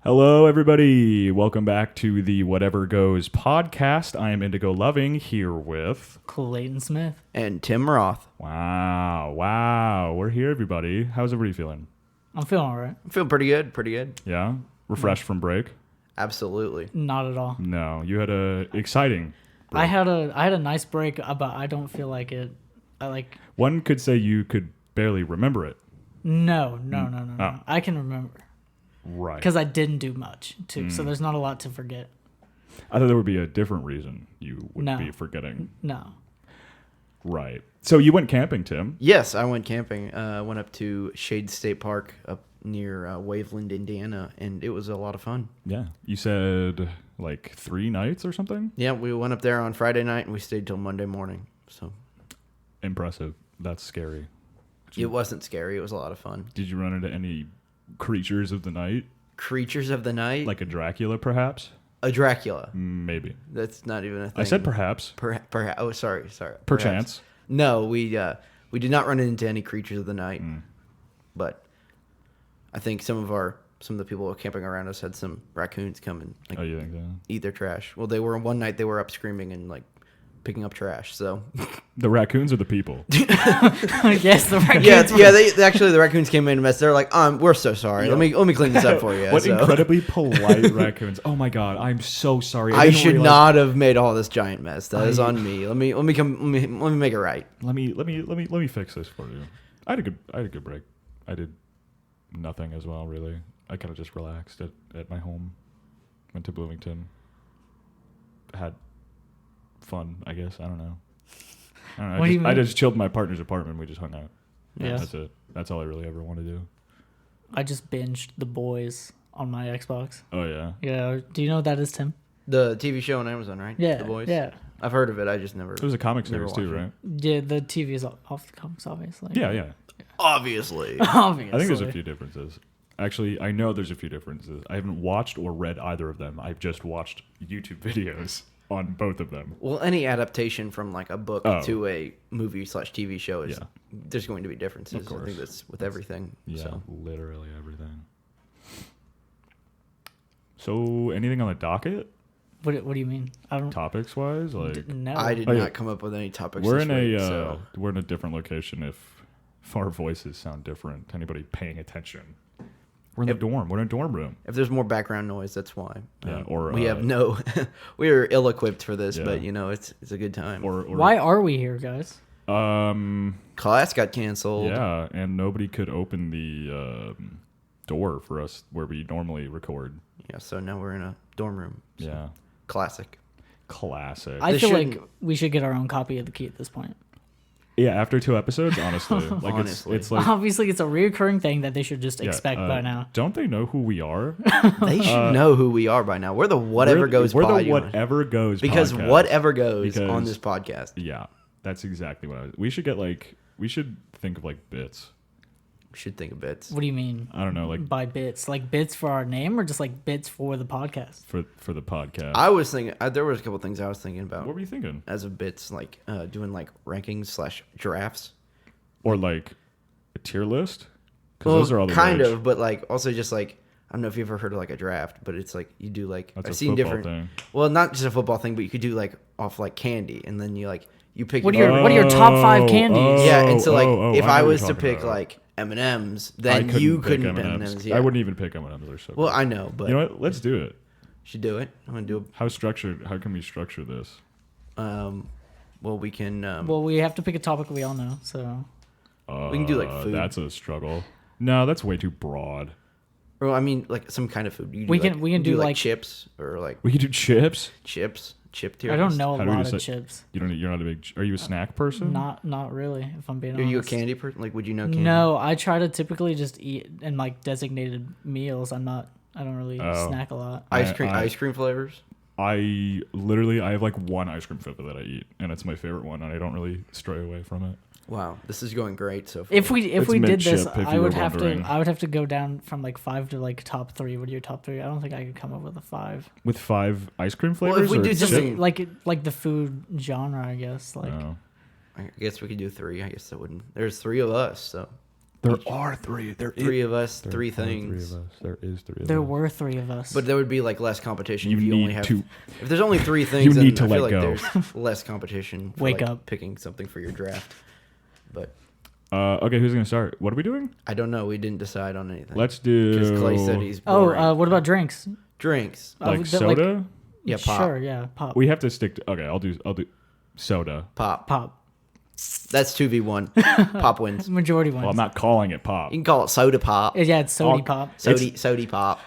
Hello, everybody. Welcome back to the Whatever Goes podcast. I am Indigo Loving here with... Clayton Smith. And Tim Roth. Wow. We're here, everybody. How's everybody feeling? I'm feeling all right. I feel pretty good. Yeah? Refreshed from break? Absolutely. Not at all. No. You had a exciting break. I had a nice break, but I don't feel like it. One could say you could barely remember it. No. Oh. I can remember Right. because I didn't do much too, so there's not a lot to forget. I thought there would be a different reason you would No. be forgetting. No. Right. So you went camping, Tim. Yes, I went camping. Went up to Shade State Park up near Waveland, Indiana, and it was a lot of fun. Yeah. You said like 3 nights or something? Yeah, we went up there on Friday night and we stayed till Monday morning. So Impressive. That's scary. it wasn't scary. It was a lot of fun. Did you run into any creatures of the night? Creatures of the night, Like a Dracula, perhaps? a Dracula. Maybe. That's not even a thing. I said perhaps. Perhaps. Oh, sorry. Perchance. Perhaps. No, we did not run into any creatures of the night, but I think some of the people who were camping around us had some raccoons come and Oh, you think so? eat their trash. Well, one night they were up screaming and like picking up trash. So The raccoons or the people? Yes, the raccoons. the raccoons came in and messed. They're like, we're so sorry. Yeah. Let me clean this up for you. What So, incredibly polite raccoons. Oh my god, I'm so sorry. I didn't should realize- not have made all this giant mess. That is on me. Let me make it right. Let me fix this for you. I had a good break. I did nothing as well, really. I kind of just relaxed at my home. Went to Bloomington. Had fun, I guess. I don't know. What do you I mean? just chilled in my partner's apartment. We just hung out. Yeah. That's it. That's all I really ever want to do. I just binged The Boys on my Xbox. Oh yeah. Yeah. Do you know what that is, Tim? The TV show on Amazon, right? Yeah. The Boys. Yeah. I've heard of it. I just never. It was a comic Never series too, watched it. right? Yeah. The TV is off the comics, obviously. Yeah. Obviously. Obviously. I think there's a few differences. Actually, I know there's a few differences. I haven't watched or read either of them. I've just watched YouTube videos on both of them. Well, any adaptation from like a book Oh. to a movie/TV show is Yeah. there's going to be differences. Of course. I think that's with everything. Yeah, So. literally everything. So, anything on the docket, What do you mean? I don't. topics wise? Like, No. I did Oh, yeah. not come up with any topics. we're this in week, a so. we're in a different location. If our voices sound different, to anybody paying attention, we're in the dorm. We're in a dorm room. If there's more background noise, that's why. Yeah, or, we have no. We are ill-equipped for this, Yeah. but it's a good time. Or Why are we here, guys? Class got canceled. Yeah, and nobody could open the door for us where we normally record. Yeah. So now we're in a dorm room. So. Yeah, Classic. classic. I They feel like shouldn't- we should get our own copy of the key at this point. Yeah, after 2 episodes, honestly, like Honestly. it's like Obviously, it's a reoccurring thing that they should just yeah, expect by now. Don't they know who we are? They should know who we are by now. We're the whatever goes We're by. the whatever goes because podcast. whatever goes on Because- this podcast. Yeah, that's exactly what I was. We should think of like bits. We should think of bits. What do you mean I don't know, like by bits? Like bits for our name, or just like bits for the podcast? for the podcast. I was thinking. There was a couple things I was thinking about. What were you thinking? As of bits, like doing like rankings/drafts. Or like a tier list? Because Well, those are all the kind rage. of, but like also just like I don't know if you've ever heard of like a draft, but it's like you do like That's I've a seen football different. thing. Well, not just a football thing, but you could do like off like candy, and then you pick. What are your top 5 candies? Yeah, and so like if I I know what was you're to talking pick about. like M&Ms, I then you pick couldn't pick M&Ms. M&Ms. Yeah. I wouldn't even pick M&Ms. They're so Well, good. I know, but You know what? Let's do it. should do it. I'm gonna do. How can we structure this? Well, we can. Well, we have to pick a topic we all know. So We can do, like, food. That's a struggle. No, that's way too broad. Well, I mean, like some kind of food. You do, We like, can- we can you do, like- chips or like We could do chips. chip tier. I don't list. know a How do we lot of decide- chips. You're not a big. Are you a snack person? Not really. If I'm being Are honest. you a candy person? Like, would you know candy? No, I try to typically just eat in like designated meals. I don't really Oh. snack a lot. Ice cream, I- ice cream flavors. I have like one ice cream flavor that I eat, and it's my favorite one, and I don't really stray away from it. Wow, this is going great so far. If we It's did this, mid-chip, if I you would were have wondering. to. I would have to go down from like 5 to like top 3. What are your top 3? I don't think I could come up with a 5. With 5 ice cream Well, if flavors, we or do Just chip? something- like the food genre, I guess. Like No. I guess we could do 3. I guess that wouldn't. There's 3 of us, so There are three. There is three of us, there three are things. Three of us. There is three of There us. were three of us. But there would be like less competition You if you need only have. to- If there's only three things, You then need to I feel let like go. there's less competition. For Wake like up. picking something for your draft. But Okay, who's gonna start? What are we doing? I don't know. We didn't decide on anything. Let's do. Because Clay said he's oh, boring. what about drinks? Drinks. like like- soda. Yeah, pop. Sure, yeah, pop. We have to stick to. Okay, I'll do soda. Pop. Pop. That's 2v1. Pop wins. Majority ones. Well, I'm not calling it pop. You can call it soda pop. Yeah, it's sody I'll- pop. Sody pop.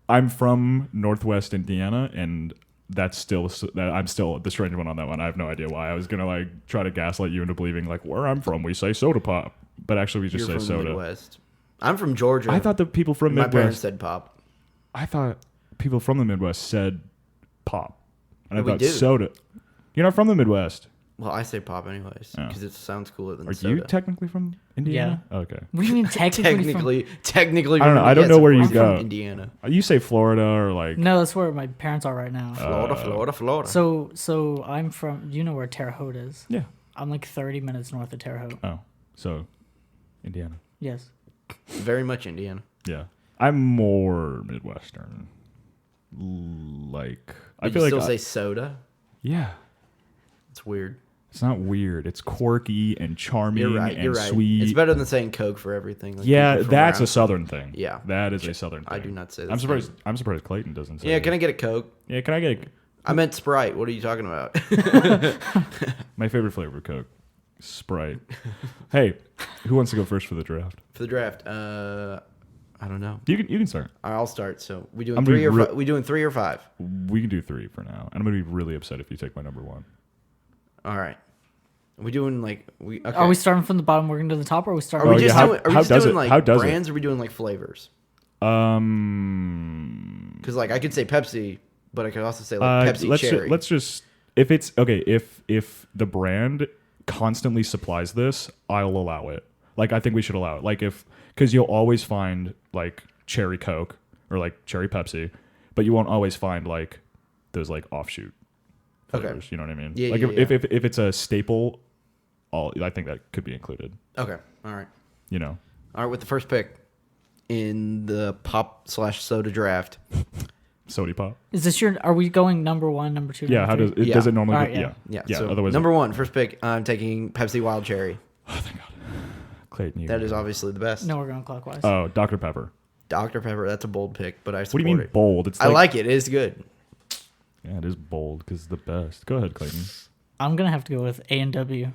I'm from Northwest Indiana, and that's still I'm still the strange one on that one. I have no idea why. I was gonna like try to gaslight you into believing like where I'm from we say soda pop, but actually we just You're say from the soda. Midwest. I'm from Georgia. I thought the people from my parents Midwest. said pop. I thought people from the Midwest said pop, and I We thought do. soda. You're not from the Midwest. Well, I say pop anyways Oh. because it sounds cooler than Are soda. you technically from Indiana? Yeah. Okay. What do you mean technically? Technically, I don't know. from- I don't yes, know of where course you I'm from go. Indiana, You say Florida or like. No, that's where my parents are right now. Florida. So I'm from. You know where Terre Haute is? Yeah. I'm like 30 minutes north of Terre Haute. Oh, so Indiana. Yes. Very much Indiana. Yeah. I'm more Midwestern. Like I But feel you like still say soda. yeah. It's weird. It's not weird. It's quirky and charming You're right. and You're right. sweet. It's better than saying Coke for everything. Like Yeah, people from that's around. a southern thing. Yeah. That is a southern thing. I do not say that. I'm surprised. I'm surprised Clayton doesn't say. Yeah, that. can I get a Coke? Yeah, can I get I meant Sprite. What are you talking about? my favorite flavor of Coke? Sprite. Hey, who wants to go first for the draft? For the draft, I don't know. You can start. I'll start. So we doing I'm three being or real- we doing 3 or 5? We can do 3 for now, and I'm gonna be really upset if you take my number 1. All right. Are we doing like we? Okay. Are we starting from the bottom, working to the top, or are we starting? Are we Oh, yeah, just how- doing? Are we how just does doing it- like how does it? brands? Or are we doing like flavors? Because like I could say Pepsi, but I could also say like Pepsi Cherry. Let's just if it's okay if the brand constantly supplies this, I'll allow it. Like I think we should allow it. Like because you'll always find like cherry Coke or like cherry Pepsi, but you won't always find like those like offshoot flavors. Okay. You know what I mean? Yeah, like yeah, if it's a staple, I think that could be included. Okay. All right. You know. All right. With the first pick in the pop/soda draft. Sody pop. Is this your? Are we going number 1, number 2? Yeah. number How three? does it? Yeah. Does it normally? Alright, go, yeah. Yeah. So Otherwise, number 1, first pick. I'm taking Pepsi Wild Cherry. Clayton. You That is obviously the best. No, we're going clockwise. Oh, Dr Pepper. Dr Pepper. That's a bold pick, but I What support do you mean it. bold? It's I like it. It is good. Yeah, it is bold because it's the best. Go ahead, Clayton. I'm gonna have to go with A&W.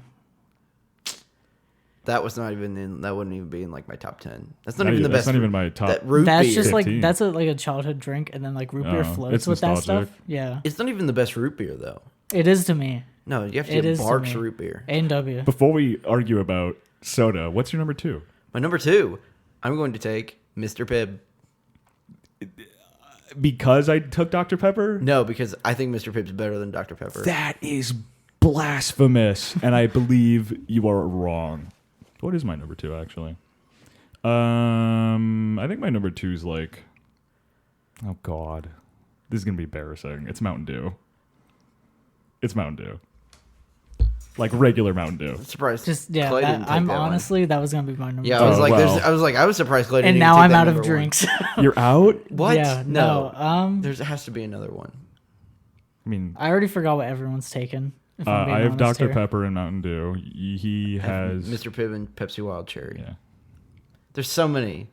That was not even in. That wouldn't even be in like my top 10. That's not Not even the even- that's best. not even my top- That root That's beer. just like 15. that's like a childhood drink, and then like root beer Oh, floats it's with that nostalgic. stuff. Yeah, It's not even the best root beer though. it is to me. No, you have to It get is to Barks me. root beer. A&W. Before we argue about soda, what's your number 2? My number 2, I'm going to take Mr. Pibb. Because I took Dr Pepper? No, because I think Mr. Pibb's better than Dr. Pepper. That is blasphemous, and I believe you are wrong. What is my number 2 actually? I think my number 2 is like, oh god, this is gonna be embarrassing. It's Mountain Dew. It's Mountain Dew. Like regular Mountain Dew. I'm surprised. Just yeah, Clay that, didn't take I'm that one. honestly that was gonna be my number. Yeah, two. I was Oh, like, well. I was surprised Clay didn't and even now take I'm that out of number one. drinks. You're out? What? Yeah, no. There has to be another one. I mean, I already forgot what everyone's taken. If I'm being I have honest Dr here. Pepper and Mountain Dew. He I have has Mr. Pibb and Pepsi Wild Cherry. Yeah. There's so many.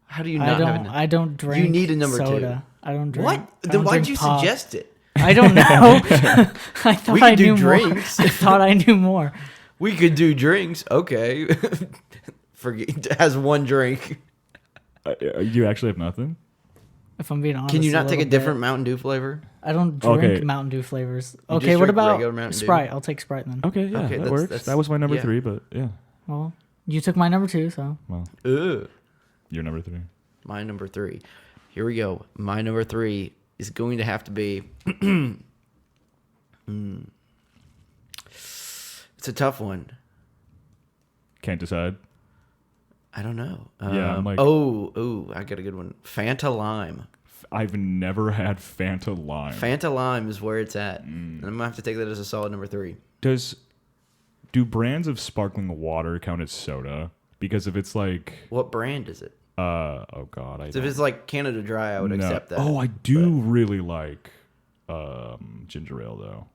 How do you not have I don't drink. need a number soda. I don't drink. What? I Then don't why'd drink you pop. suggest it? I don't know. I thought We I could do knew drinks. more. I thought I knew more. We could do drinks. Okay. Forget has one drink. You actually have nothing? If I'm being honest, Can you not take a little different bit. Mountain Dew flavor? I don't drink Okay. Mountain Dew flavors. You Okay, just what drink about regular Mountain Dew? Sprite? I'll take Sprite then. Okay, yeah, Okay, that that's- works. That was my number yeah. 3, but yeah. Well, you took my number 2, so Well, Ugh. you're number 3. My number 3. Here we go. My number 3 is going to have to be. It's a tough one. Can't decide. I don't know. Yeah, I'm like- I got a good one. Fanta Lime. I've never had Fanta Lime. Fanta Lime is where it's at. And I'm gonna have to take that as a solid number 3. Do brands of sparkling water count as soda? because if it's like What brand is it? oh god, I So if it's like Canada Dry, I would accept that. Oh, I do really like ginger ale though.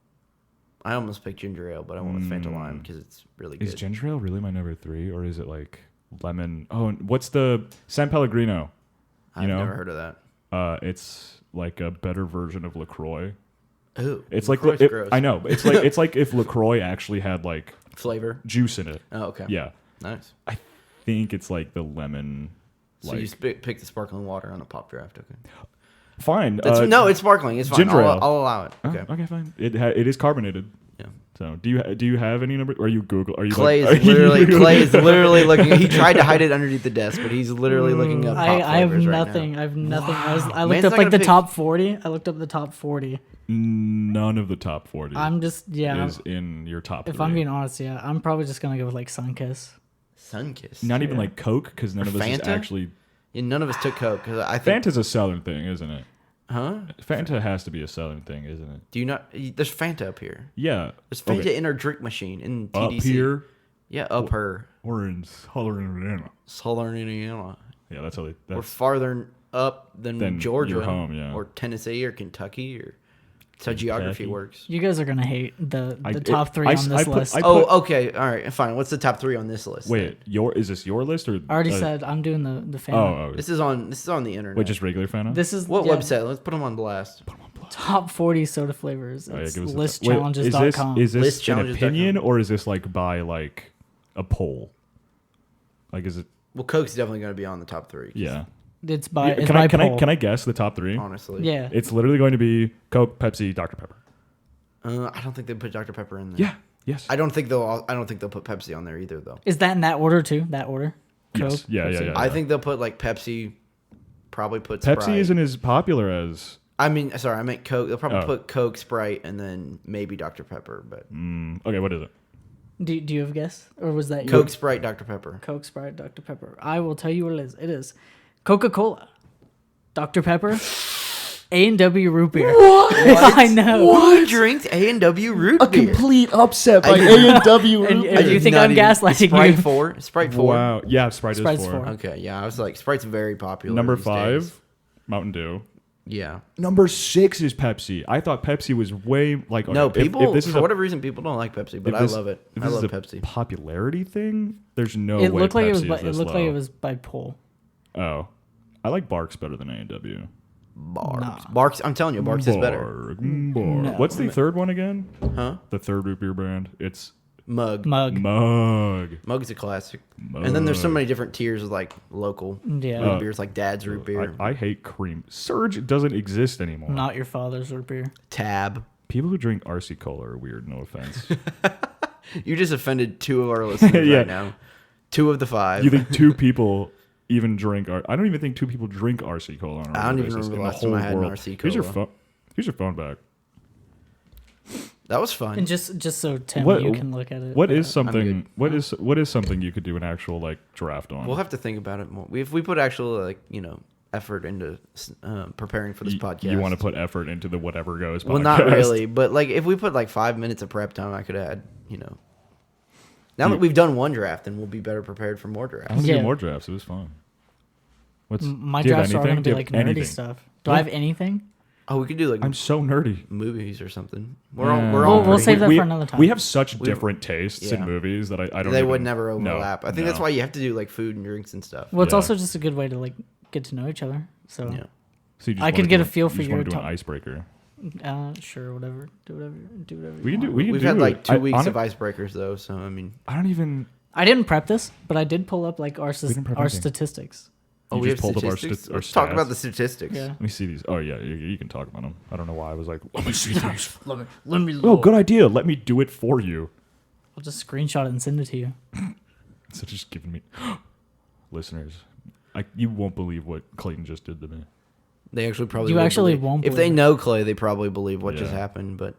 I almost picked ginger ale, but I went with Fanta Lime because it's really good. Is ginger ale really my number 3, or is it like lemon? Oh, and what's the San Pellegrino? I've never heard of that. It's like a better version of LaCroix. Ooh, It's LaCroix's like gross. I know. It's like if LaCroix actually had like Flavor. juice in it. Oh, okay. Yeah, Nice. I think it's like the lemon. So Like you pick the sparkling water on a pop draft. Okay. fine. No, it's sparkling. It's fine. ginger ale. I'll allow it. Oh, Okay. okay, fine. It is carbonated. Yeah. So do you have any number? Or are you Google? Are you Clay like, is literally looking. He tried to hide it underneath the desk, but he's literally looking up. Pop I have flavors right nothing. now. I have nothing. I Man's looked not up like gonna the pick- top 40. I looked up the top 40. None of the top 40 I'm just is in your top. If 3. I'm being honest, yeah, I'm probably just gonna go with like Sunkiss. Sunkist. Not even Yeah. like Coke, because none Or of us is Fanta? actually. Yeah, none of us took Coke because I think. Fanta's a Southern thing, isn't it? Huh? Fanta has to be a Southern thing, isn't it? Do you not? There's Fanta up here. Yeah. There's Fanta Okay. in our drink machine in Up TDC. here Yeah, up her. or in Southern Indiana. Southern Indiana. Yeah, that's how they. We're That's, farther up than Than Georgia, your home, yeah. or Tennessee, or Kentucky, or that's how geography Kentucky. works. You guys are gonna hate the I- top it- 3 I on s- this I put- list. I I, put- Oh, okay, all right, fine. What's the top 3 on this list? wait, is this your list or? already said I'm doing the fan. Oh, This is on the internet. wait, just regular Fanta. This is What yeah, website? Let's put them on blast. top 40 soda flavors. Oh, yeah, It's give us the top- wait, listchallenges.com. Is this an Listchallenges.com. opinion or is this like by like a poll? Like, is it? Well, Coke's definitely going to be on the top 3. Yeah. It's by Yeah, it's can by I can poll. I can I guess the top 3? Honestly. Yeah. It's literally going to be Coke, Pepsi, Dr Pepper. I don't think they put Dr Pepper in there. Yeah. Yes. I don't think they'll put Pepsi on there either, though. Is that in that order too? That order? Yes. Coke, Yeah, Pepsi? yeah. I think they'll put like Pepsi. Probably put Pepsi Sprite. isn't as popular as. I mean, sorry, I meant Coke. They'll probably Oh. put Coke, Sprite, and then maybe Dr Pepper. But Okay, what is it? Do you have a guess? Or was that Coke, Sprite, Dr Pepper. Coke, Sprite, Dr. Pepper? I will tell you what it is. It is Coca-Cola, Dr. Pepper, A&W root beer. What? I know. Who drinks A&W root beer? complete upset by A&W. And I you did think not I'm even- gaslighting Sprite you? 4? Sprite 4? Wow. Yeah, Sprite Sprite's is 4. 4. Okay, yeah, I was like, Sprite's very popular. Number these 5, days. Mountain Dew. Yeah. Number 6 is Pepsi. I thought Pepsi was way like. No, okay, people, If this is for a, whatever reason, people don't like Pepsi, but if I this- love it. if I this love is a Pepsi. popularity thing. There's no It way looked like Pepsi it was. is By, it this looked like low. it was by poll. Oh, I like Barks better than A&W. Barks. Nah. Barks, I'm telling you, Barks is better. Bark. No. What's the third one again? Huh? The third root beer brand. It's Mug. Mug. Mug. Mug's a classic. And then there's so Mug. many different tiers of like local Yeah. root beers, like Dad's root beer, I hate cream. Surge doesn't exist anymore. Not your father's root beer. Tab. People who drink RC Cola are weird. No offense. You just offended 2 of our listeners Yeah. right now. 2 of the 5. You think 2 people even drink? I don't even think 2 people drink RC Cola on a I don't regular even basis remember in the last whole time I had an world. RC Here's your Cola. phone. Here's your phone back. That was fun. And just so Tim, What- you can look at it. What is good. something? What is something you could do an actual like draft on? We'll have to think about it more. If we put actual effort into preparing for this podcast. You want to put effort into the whatever goes. Well, not podcast. really, but like if we put like 5 minutes of prep time, I could add. Now that we've done one draft, then we'll be better prepared for more I drafts. want to Yeah. do more drafts. It was fun. What's My do you have drafts are all anything? going to Do be you like have nerdy anything? stuff. Do No. I have anything? Oh, we could do like I'm so nerdy. movies or something. We're Yeah. all We'll pretty- save that for another time. We have such different tastes in yeah. movies that I don't. They even, would never no, overlap. I think that's no. why you have to do like food and drinks and stuff. Well, it's Yeah. also just a good way to like get to know each other. So, Yeah. So you just I wanna could get do a feel you for just your wanna do top- an icebreaker. sure, whatever. Do whatever. We can do. want. We can We've do had like it. 2 weeks on of it- icebreakers though, so I mean, I don't even. I didn't prep this, but I did pull up like our didn't prep our anything. statistics. oh, You we just have pulled up our statistics. our Let's talk about stats. the statistics. Yeah. Let me see these. Oh yeah, you can talk about them. I don't know why I was like, let me see these. Let me. Oh, good idea. Let me do it for you. I'll just screenshot it and send it to you. So just giving me listeners. You won't believe what Clayton just did to me. They actually probably You would actually believe. won't If they believe it. know Clay, they probably believe what just Yeah. happened. But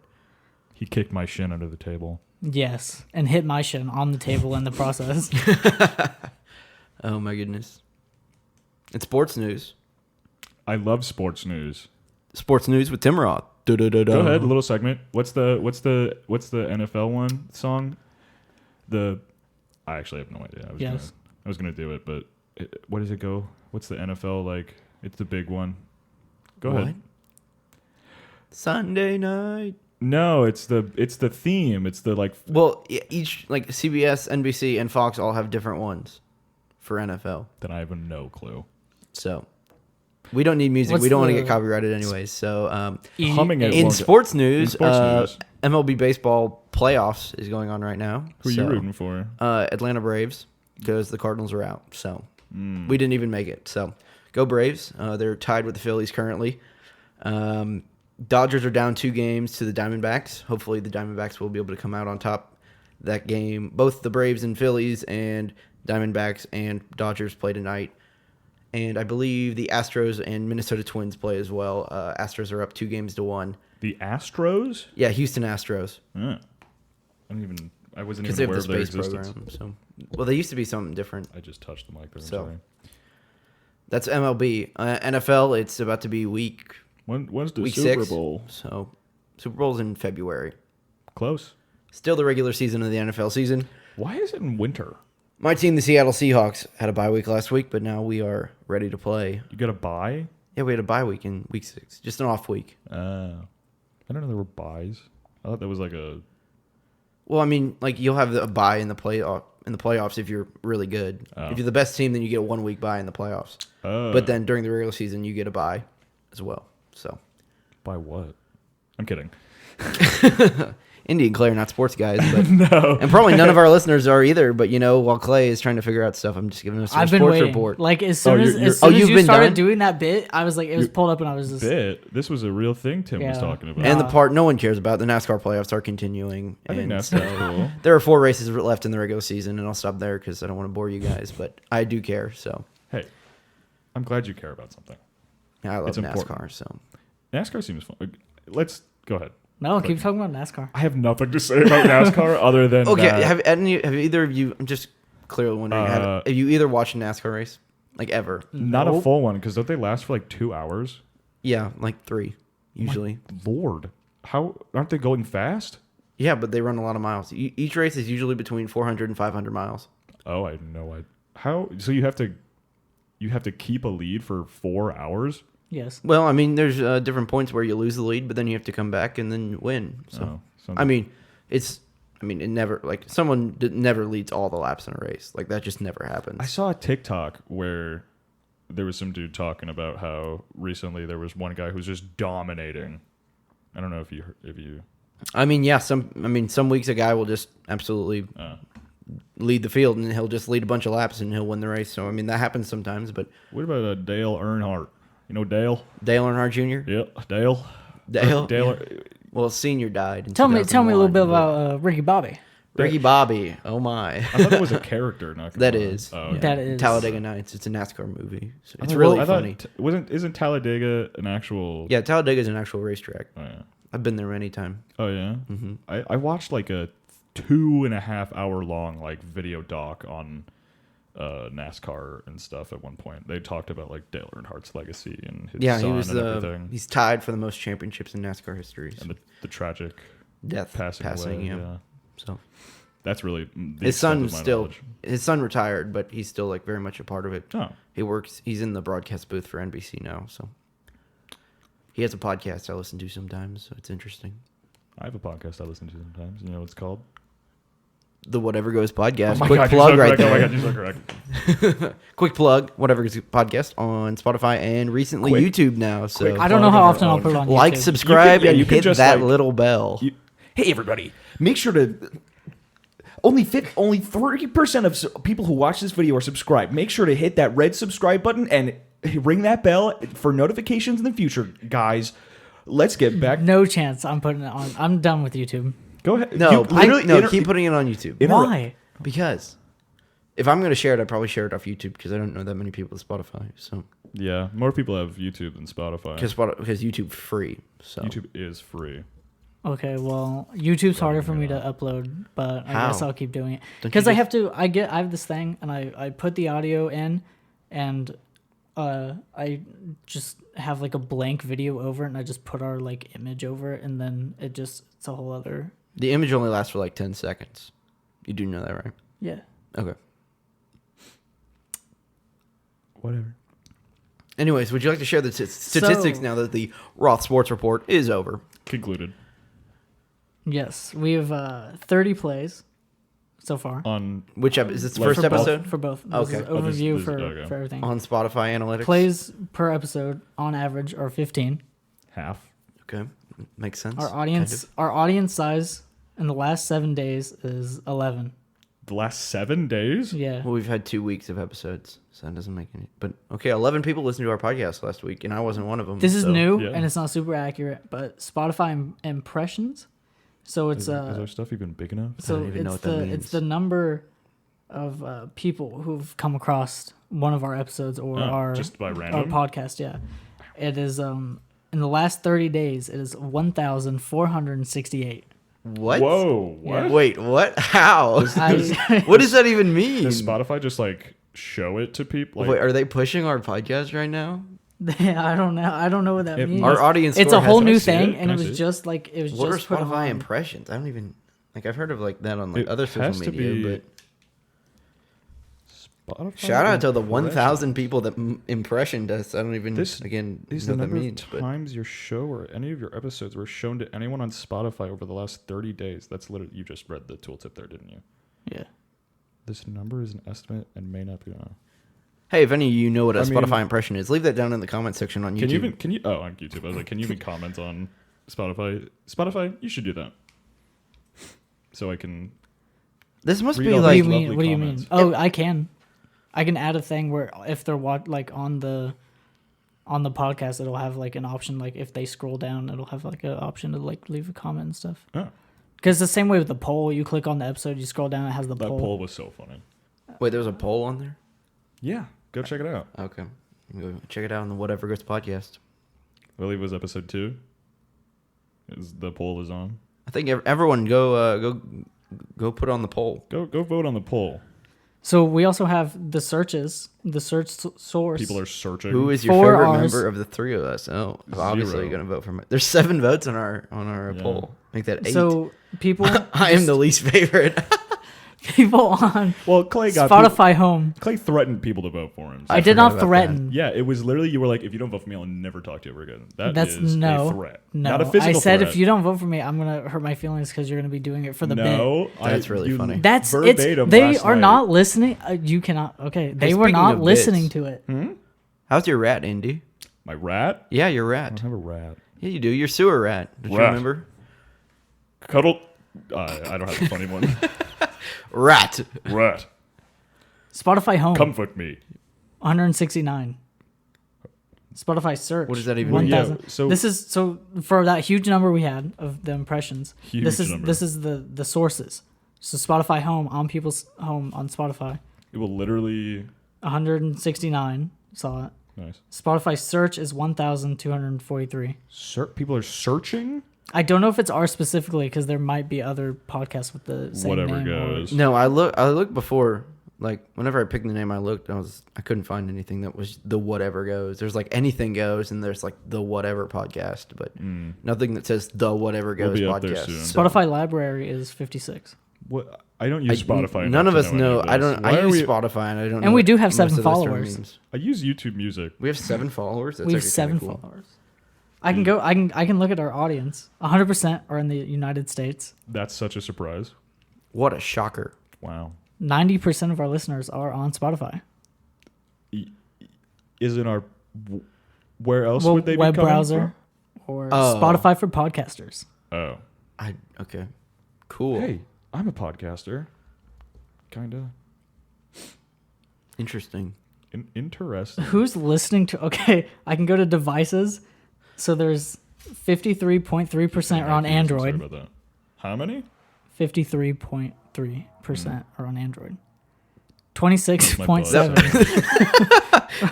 He kicked my shin under the table. Yes, and hit my shin on the table in the process. oh my goodness, it's sports news. I love sports news. Sports news with Tim Roth. Go ahead, a little segment. What's the NFL one song? I actually have no idea. I was Yes. I was gonna do it, but what does it go? What's the NFL like? It's the big one. Go What? ahead. Sunday night. No, it's the theme. It's the like. Well, each like CBS, NBC, and Fox all have different ones for NFL. Then I have no clue. So we don't need music. What's we don't want to the- get copyrighted anyways. So Humming it in won't- sports news, news. MLB baseball playoffs is going on right now. Who are So, you rooting for? Atlanta Braves, because the Cardinals are out. So Mm. we didn't even make it. So go Braves. They're tied with the Phillies currently. Dodgers are down 2 games to the Diamondbacks. Hopefully the Diamondbacks will be able to come out on top that game. Both the Braves and Phillies and Diamondbacks and Dodgers play tonight. And I believe the Astros and Minnesota Twins play as well. Astros are up 2-1. The Astros? Yeah, Houston Astros. I wasn't Because even they have aware the of their space existence. program. So, well, they used to be something different. I just touched the mic there. I'm So- sorry. That's MLB. NFL, it's about to be week When's the week Super 6. Bowl? So Super Bowl's in February. Close. Still the regular season of the NFL season. Why is it in winter? My team, the Seattle Seahawks, had a bye week last week, but now we are ready to play. You got a bye? Yeah, we had a bye week in week 6, just an off week. I don't know there were buys. I thought that was like a. Well, I mean, like you'll have a bye in the playoffs if you're really good. Oh. If you're the best team, then you get a 1 week bye in the playoffs. But then during the regular season, you get a bye as well. So By what? I'm kidding. Indy and Clay are not sports guys, but No. and probably none of our listeners are either. But while Clay is trying to figure out stuff, I'm just giving us a I've been sports waiting. report. Like as soon you're- as, you're- as, soon as you've you been started done? doing that bit, I was like, it was pulled up and I was just. Bit. This was a real thing Tim was Yeah. talking about. And the part no one cares about, the NASCAR playoffs are continuing. I think and that's so cool. there are 4 races left in the regular season, and I'll stop there because I don't want to bore you guys. But I do care, so Hey, I'm glad you care about something. I love It's NASCAR. important. So NASCAR seems fun. Let's go ahead. No, keep talking about NASCAR. I have nothing to say about NASCAR other than okay, that. have either of you? I'm just clearly wondering. Have you either watched a NASCAR race, like ever? Not a Nope. full one because don't they last for like 2 hours? Yeah, like 3 usually. Lord, how aren't they going fast? Yeah, but they run a lot of miles. Each race is usually between 400 and 500 miles. Oh, I know. How? So you have to keep a lead for 4 hours. Yes. Well, I mean, there's different points where you lose the lead, but then you have to come back and then win. So, sounds- I mean, it never, like, someone never leads all the laps in a race. Like, that just never happens. I saw a TikTok where there was some dude talking about how recently there was one guy who was just dominating. I don't know if you. I mean, yeah, some weeks a guy will just absolutely lead the field and he'll just lead a bunch of laps and he'll win the race. So, I mean, that happens sometimes, but What about Dale Earnhardt? You know Dale? Dale Earnhardt Jr.? Yeah, Dale. Dale? Dale. Well, senior died in Tell me a little 2001, bit but about Ricky Bobby. Ricky Bobby. Oh, my. I thought that was a character. Not gonna That lie. is. Oh, yeah. okay. That is. Talladega Nights. It's a NASCAR movie. So it's I really thought funny. Isn't Talladega an actual? Yeah, Talladega is an actual racetrack. Oh yeah. I've been there many times. Oh yeah. Mm-hmm. I watched like a 2.5 hour long like video doc on NASCAR and stuff at one point. They talked about like Dale Earnhardt's legacy and his Yeah, son he was and everything, he's tied for the most championships in NASCAR history. So and the tragic death, passing away. yeah. Yeah. So That's really the his extent son of my still, knowledge. his son retired, but he's still like very much a part of it. Oh, He's in the broadcast booth for NBC now. So he has a podcast I listen to sometimes. So it's interesting. I have a podcast I listen to sometimes. You know what it's called? The Whatever Goes podcast. Oh my Quick God, you're plug so right correct. Oh my there. God, you're so correct. Quick plug. Whatever Goes podcast on Spotify and recently Quick- YouTube now. So quick I don't know how plug often I'll on put it on like, YouTube. subscribe, You can and hit just, that like- little bell. Hey everybody, make sure to only 30% of people who watch this video are subscribed. Make sure to hit that red subscribe button and ring that bell for notifications in the future, guys. Let's get back. No chance I'm putting it on. I'm done with YouTube. Go ahead. No, You literally, inter- keep putting it on YouTube. Why? Because if I'm going to share it, I'd probably share it off YouTube because I don't know that many people with Spotify. So Yeah, more people have YouTube than Spotify. because YouTube free. So YouTube is free. Okay, well, YouTube's harder for me to upload, but I How? guess I'll keep doing it Don't because you I have to. I have this thing, and I put the audio in, and I just have like a blank video over it, and I just put our like image over it, and then it's a whole other. the image only lasts for like 10 seconds. You do know that, right? Yeah. Okay. whatever. Anyways, would you like to share the statistics So- now that the Roth Sports Report is over? Concluded Yes, we have 30 plays so far. on Which is this the Like first for both, episode? For both. This Okay. is Oh, this- overview this- for, okay. for everything. On Spotify Analytics. Plays per episode on average are 15. half. Okay, makes sense. Our audience size in the last 7 days is 11. The last 7 days. Yeah. Well, we've had 2 weeks of episodes, so that doesn't make any. But okay, 11 people listened to our podcast last week, and I wasn't one of them. This is so- new yeah. and it's not super accurate, but Spotify impressions. So it's Is our stuff even big enough? so don't even know it's what that the means. it's the number of people who've come across one of our episodes or Oh, our just by our random. podcast. Yeah, it is in the last 30 days it is 1,468. What? Whoa! What? Wait, what? How? I, What does that even mean? Does Spotify just like show it to people? Like, Wait, are they pushing our podcast right now? I don't know. I don't know what that It means. must- Our audience. It's score a whole has- new I see thing, it? and Can it I was see it? just like it was What are just put Spotify on. impressions? I don't even like. I've heard of like that on like It other social has to media, be but Spotify shout out to the impressions. 1,000 people that impressioned us. I don't even This again Is know the what that number means, of but times your show or any of your episodes were shown to anyone on Spotify over the last 30 days? That's literally, you just read the tooltip there, didn't you? Yeah. This number is an estimate and may not be. hey, if any of you know what a I mean- Spotify impression is, leave that down in the comment section on YouTube. Can you on YouTube? I was like, can you even comment on Spotify? Spotify, you should do that. So I can. This must Read be all What do these you like mean? lovely What do you comments. mean? Oh, I can. I can add a thing where if they're like on the podcast, it'll have like an option. Like if they scroll down, it'll have like an option to like leave a comment and stuff. Oh, Because the same way with the poll, you click on the episode, you scroll down, it has the that poll. poll was so funny. wait, there's a poll on there. Yeah, go check it out. Okay, go check it out on the Whatever Goes podcast. I believe it was episode 2. The poll is on. I think everyone go put on the poll. Go vote on the poll. So we also have the searches, the search source. People are searching. Who is your For favorite ours. member of the three of us? Oh, obviously Zero. you're gonna vote for me. There's 7 votes on our Yeah. poll. Make that 8. So people, I am the least favorite. people on Well, Clay got Spotify Home. Clay threatened people to vote for him. So- I did forgot not about that. threaten. yeah, it was literally you were like, if you don't vote for me, I'll never talk to you ever again. That's is no a threat. No, Not a physical I said threat. if you don't vote for me, I'm gonna hurt my feelings because you're gonna be doing it for the bit. no, That's really funny. That's verbatim it's. They last are night. not listening. You cannot. Okay, they were speaking not of listening bits. to it. How's your rat, Indy? My rat. Yeah, your I rat. don't have a rat. Yeah, you do. Your sewer rat. Did you Rat. remember? Cuddle. I don't have a funny one. Rat. Rat. Spotify Home, Comfort me. 169. Spotify search. What does that even One mean? Yeah, thousand. so- this is so for that huge number we had of the impressions. Huge this is number. this is the sources. So Spotify Home on people's home on Spotify, It will literally. 169 saw it. Nice. Spotify search is 1,243. People are searching. I don't know if it's ours specifically because there might be other podcasts with the same Whatever name. or- goes. No, I looked before. Like whenever I picked the name, I couldn't find anything that was the Whatever Goes. There's like Anything Goes, and there's like the Whatever podcast, but nothing that says the Whatever We'll Goes be up there podcast. soon. Spotify library is 56. What? I don't use Spotify. None enough of to us know. any I of this. don't. Why I are use we- Spotify, and I don't. know And we what do have most 7 of this term followers. means. I use YouTube Music. We have 7 followers. That's We have actually 7 kinda cool. followers. I can go. I can look at our audience. 100% are in the United States. That's such a surprise. What a shocker! Wow. 90% of our listeners are on Spotify. Isn't our where else Well, would they be web coming browser or Oh. Spotify for podcasters. from? Oh. Okay, cool, Hey, I'm a podcaster. Kinda. interesting. Interesting. Who's listening to? Okay, I can go to devices. So there's 53.3% are on Sorry Android. about that. How many? 53.3% are on Android. My 26.7 buzz. That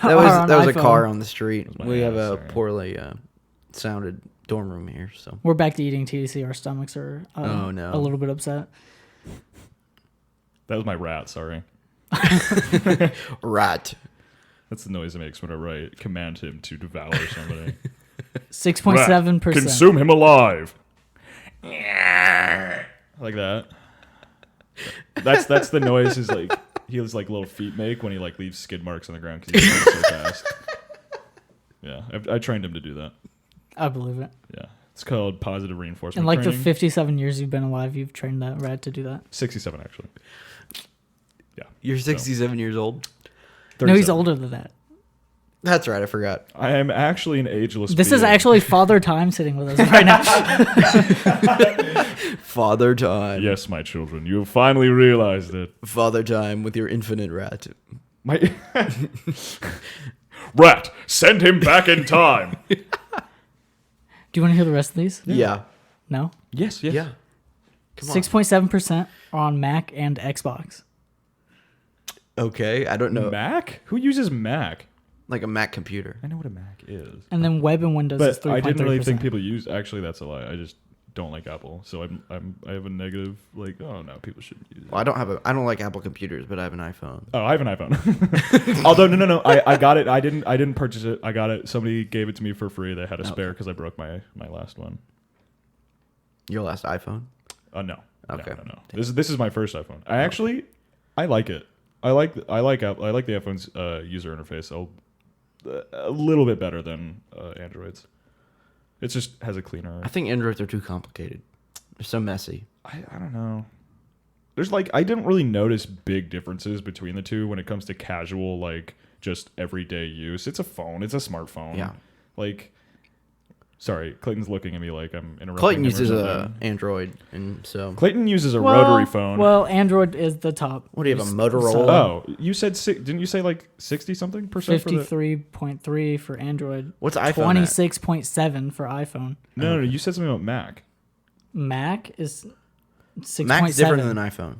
are was on that was a iPhone. car on the street. was my We have ass, a sorry. poorly sounded dorm room here, so We're back to eating TDC. Our stomachs are Oh, no. a little bit upset. That was my rat. Sorry. rat. That's the noise it makes whenever I command him to devour somebody. 6.7%. Consume him alive. Like that. That's the noise. Is like He has like little feet make when he like leaves skid marks on the ground because he's going so fast. Yeah, I trained him to do that. I believe it. Yeah, it's called positive reinforcement. In like training. the 57 years you've been alive, you've trained that rat to do that. 67 actually. Yeah, You're 67 years old. No, he's 37. older than that. That's right. I forgot. I am actually an ageless. This is being. actually Father Time sitting with us right now. Father Time. Yes, my children, you have finally realized it. Father Time with your infinite rat. My rat, send him back in time. Do you want to hear the rest of these? Yeah. No? Yes, yes. Yeah. Come on. 6.7% are on Mac and Xbox. Okay. I don't know. Mac? Who uses Mac? Like a Mac computer. I know what a Mac is. And then web and Windows is But 3.3%. I didn't really think people use. Actually, that's a lie. I just don't like Apple, so I have a negative. Like, oh no, people shouldn't use it. Well, I don't like Apple computers, but I have an iPhone. Oh, I have an iPhone. Although no, I got it. I didn't purchase it. I got it. Somebody gave it to me for free. They had a spare because I broke my last one. Your last iPhone? No. Okay. No. This is my first iPhone. I like it. I like the iPhone's user interface a little bit better than Android's. It just has a cleaner. I think Androids are too complicated. They're so messy. I don't know. There's like I didn't really notice big differences between the two when it comes to casual like just everyday use. It's a phone. It's a smartphone. Yeah. Like, sorry, Clayton's looking at me like I'm interrupting. Clayton him or uses a something. Android, and so Clayton uses a rotary phone. Well, Android is the top. what do you have, a So- Motorola? Oh, you said didn't you say like 60 something percent for the? 53.3 for Android. What's iPhone at? 26.7 for iPhone. No, you said something about Mac. Mac is 6.7. Mac's different than an iPhone.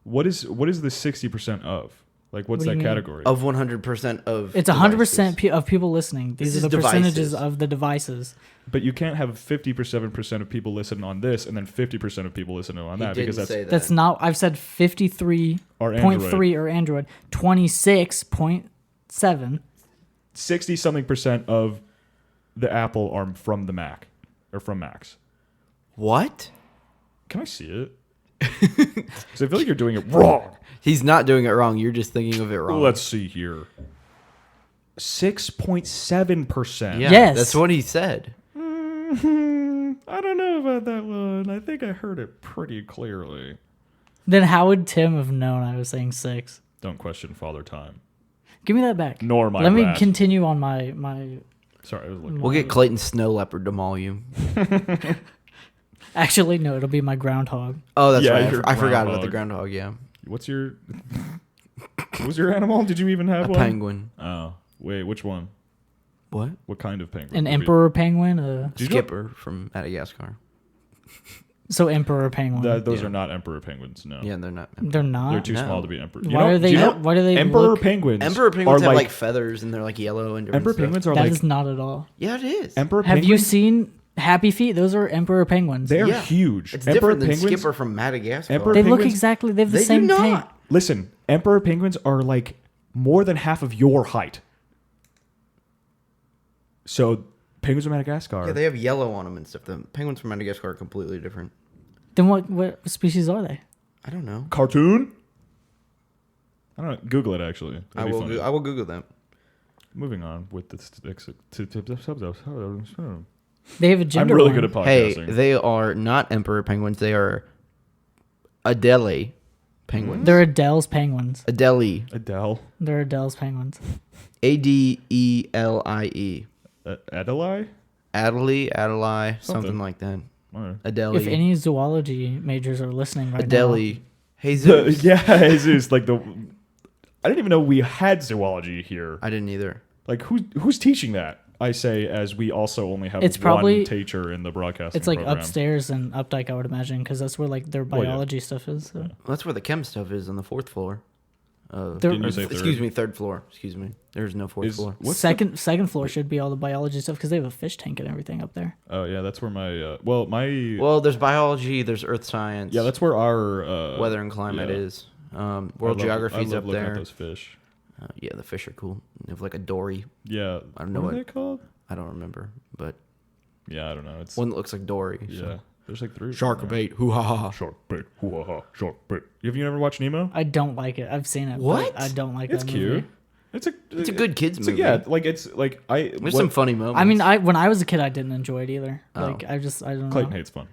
What is the 60% of? Like, what's What do that you mean? category? Of 100% of It's devices. 100% of people listening. These This are is the percentages devices. of the devices. But you can't have 57% of people listening on this and then 50% of people listening on He that didn't because that's say that. That's not. I've said 53.3 our Android. or Android. 26.7. 60 something percent of the Apple are from the Mac or from Macs. What? Can I see it? Because I feel like you're doing it wrong. He's not doing it wrong. You're just thinking of it wrong. Let's see here. 6.7%. Yeah, Yes. that's what he said. I don't know about that one. I think I heard it pretty clearly. Then how would Tim have known I was saying 6? Don't question Father Time. Give me that back. Nor my Let me rat. continue on my. Sorry, I was looking. We'll get Clayton Snow Leopard to maul you. Actually, no, it'll be my groundhog. Oh, that's Yeah, right. your I forgot about the groundhog. groundhog. Yeah, What's your... What was your animal? Did you even have a one? penguin. Oh, wait, which one? What? What kind of penguin? An Did we- emperor penguin. Did you know- Skipper from Madagascar. So emperor penguin. Those Yeah. are not emperor penguins, no. Yeah, they're not. They're not. They're too No. small to be emperor. Why are they? do you know Why do they emperor look? penguins? Emperor penguins are have like feathers and they're like yellow and different emperor stuff. penguins are That like is not at all. Yeah, it is. emperor Have penguins. you seen Happy Feet? Those are emperor penguins. They're Yeah. huge. It's emperor different than penguins. Skipper from Madagascar. Emperor they look penguins- exactly. They have the They same do tank. not. Listen, emperor penguins are like more than half of your height. So penguins of Madagascar. Yeah, they have yellow on them and stuff. The penguins from Madagascar are completely different. Then what species are they? I don't know. Cartoon. I don't know. Google it actually. I That'd be will. funny. I will Google them. Moving on with the They have a I'm gender. really one. good at Hey, podcasting. they are not emperor penguins. They are Adelie penguins. They're Adele's penguins. Adelie. Adele. They're Adele's penguins. Adelie. Adelaide? Adelie, something Something. like that. Alright. Adelie. If any zoology majors are listening right Adelie. now, Jesus. Yeah, Jesus. Like the. I didn't even know we had zoology here. I didn't either. Like who's teaching that? I say as we also only have It's one probably- teacher in the broadcasting it's like program. upstairs in Updike, I would imagine, because that's where like their Well, yeah. biology stuff is. So. Well, that's where the chem stuff is on the fourth floor. They're- Didn't you say Excuse third? me, third floor. Excuse me. There's no fourth Is- floor. What's second floor should be all the biology stuff because they have a fish tank and everything up there. Oh yeah, that's where my my Well, there's biology. There's earth science. yeah, that's where our weather and climate yeah. is. I World love- geography's I love up looking there. At those fish. Yeah, the fish are cool. They have like a dory. Yeah, I don't know what are what- they called. I don't remember, but Yeah, I don't know. It's one that looks like Dory. yeah. So. There's like 3. Shark bait. Hoo ha ha. Shark bait. Hoo-ha-ha. Shark bait. Have you ever watched Nemo? I don't like it. I've seen it. What? But I don't like It's that cute. movie. It's a good kids it's a- movie. yeah, like it's like There's some funny moments. I mean, when I was a kid, I didn't enjoy it either. Oh. Like I don't know. Clayton hates fun.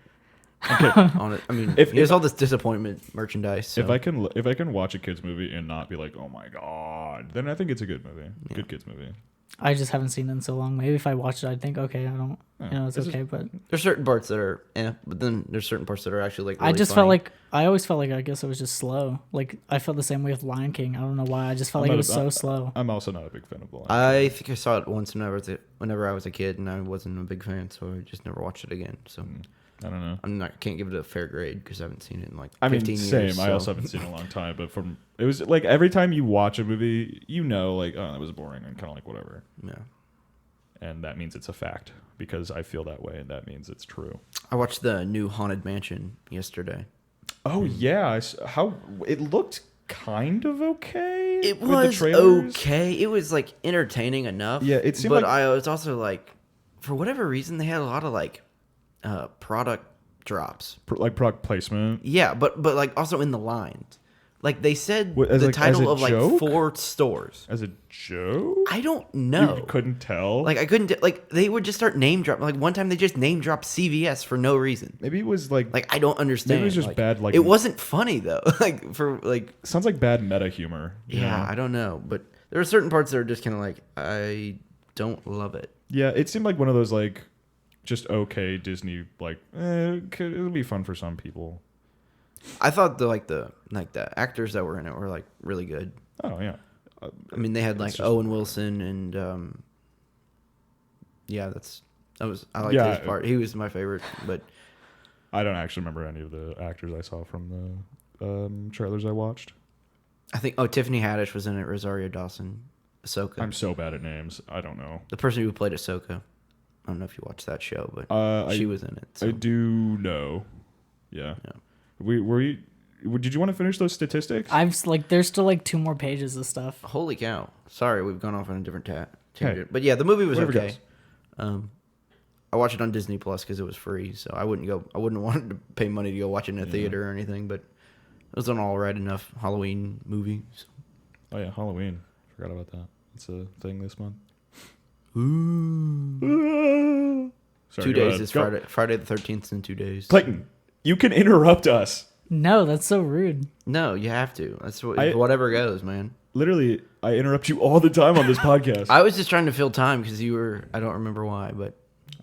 on it. I mean, If- there's all this disappointment merchandise. So. If I can watch a kids movie and not be like, oh my god, then I think it's a good movie. Good kids movie. I just haven't seen it in so long. Maybe if I watched it, I'd think, okay, I don't, it's this is- okay. But there's certain parts that are, but then there's certain parts that are actually like. Really I just funny. felt like I always felt like I guess it was just slow. Like I felt the same way with Lion King. I don't know why. I just felt I'm like not it was a- so slow. I'm also not a big fan of Lion King. I think I saw it once whenever I was a kid, and I wasn't a big fan, so I just never watched it again. So I don't know. can't give it a fair grade because I haven't seen it in like I 15 mean, years. same. I so- also haven't seen it in a long time, but it was like every time you watch a movie, you know, like, oh, that was boring and kind of like whatever. Yeah. And that means it's a fact because I feel that way, and that means it's true. I watched the new Haunted Mansion yesterday. Oh yeah, how it looked kind of okay. It with the was trailers. okay. It was like entertaining enough. Yeah, it seemed but like- I was also like, for whatever reason, they had a lot of like product drops. Like product placement. Yeah, but like also in the lines. Like they said What, as the like- as title a of like joke? 4 stores. As a joke? I don't know. You couldn't tell? Like I couldn't like they would just start name drop. Like one time they just name dropped CVS for no reason. Maybe it was like Like I don't understand. Maybe it was just Like, bad, like- it wasn't funny though. Like for like sounds like bad meta humor. you yeah, know? I don't know, but there are certain parts that are just kind of like I don't love it. Yeah, it seemed like one of those like just okay Disney like it'll be fun for some people. I thought the actors that were in it were like really good. Oh yeah. I mean, they had like just- Owen Wilson and yeah, I liked Yeah, his part. He was my favorite, but I don't actually remember any of the actors I saw from the trailers I watched. I think Tiffany Haddish was in it. Rosario Dawson, Ahsoka, I'm so bad at names. I don't know. the person who played Ahsoka. I don't know if you watched that show, but she was in it. So. I do know. Yeah. Did you want to finish those statistics? There's still like 2 more pages of stuff. Holy cow! Sorry, we've gone off on a different tangent. Hey, But yeah, the movie was whatever okay. I watched it on Disney Plus because it was free, so I wouldn't want to pay money to go watch it in a theater or anything. But it was an all right enough Halloween movie. So. Oh yeah, Halloween. Forgot about that. It's a thing this month. Sorry, 2 go days ahead. is Go. Friday the 13th in 2 days. Clayton, you can interrupt us. No, that's so rude. No, you have to. That's I- whatever goes, man. Literally, I interrupt you all the time on this podcast. I was just trying to fill time because you were. I don't remember why, but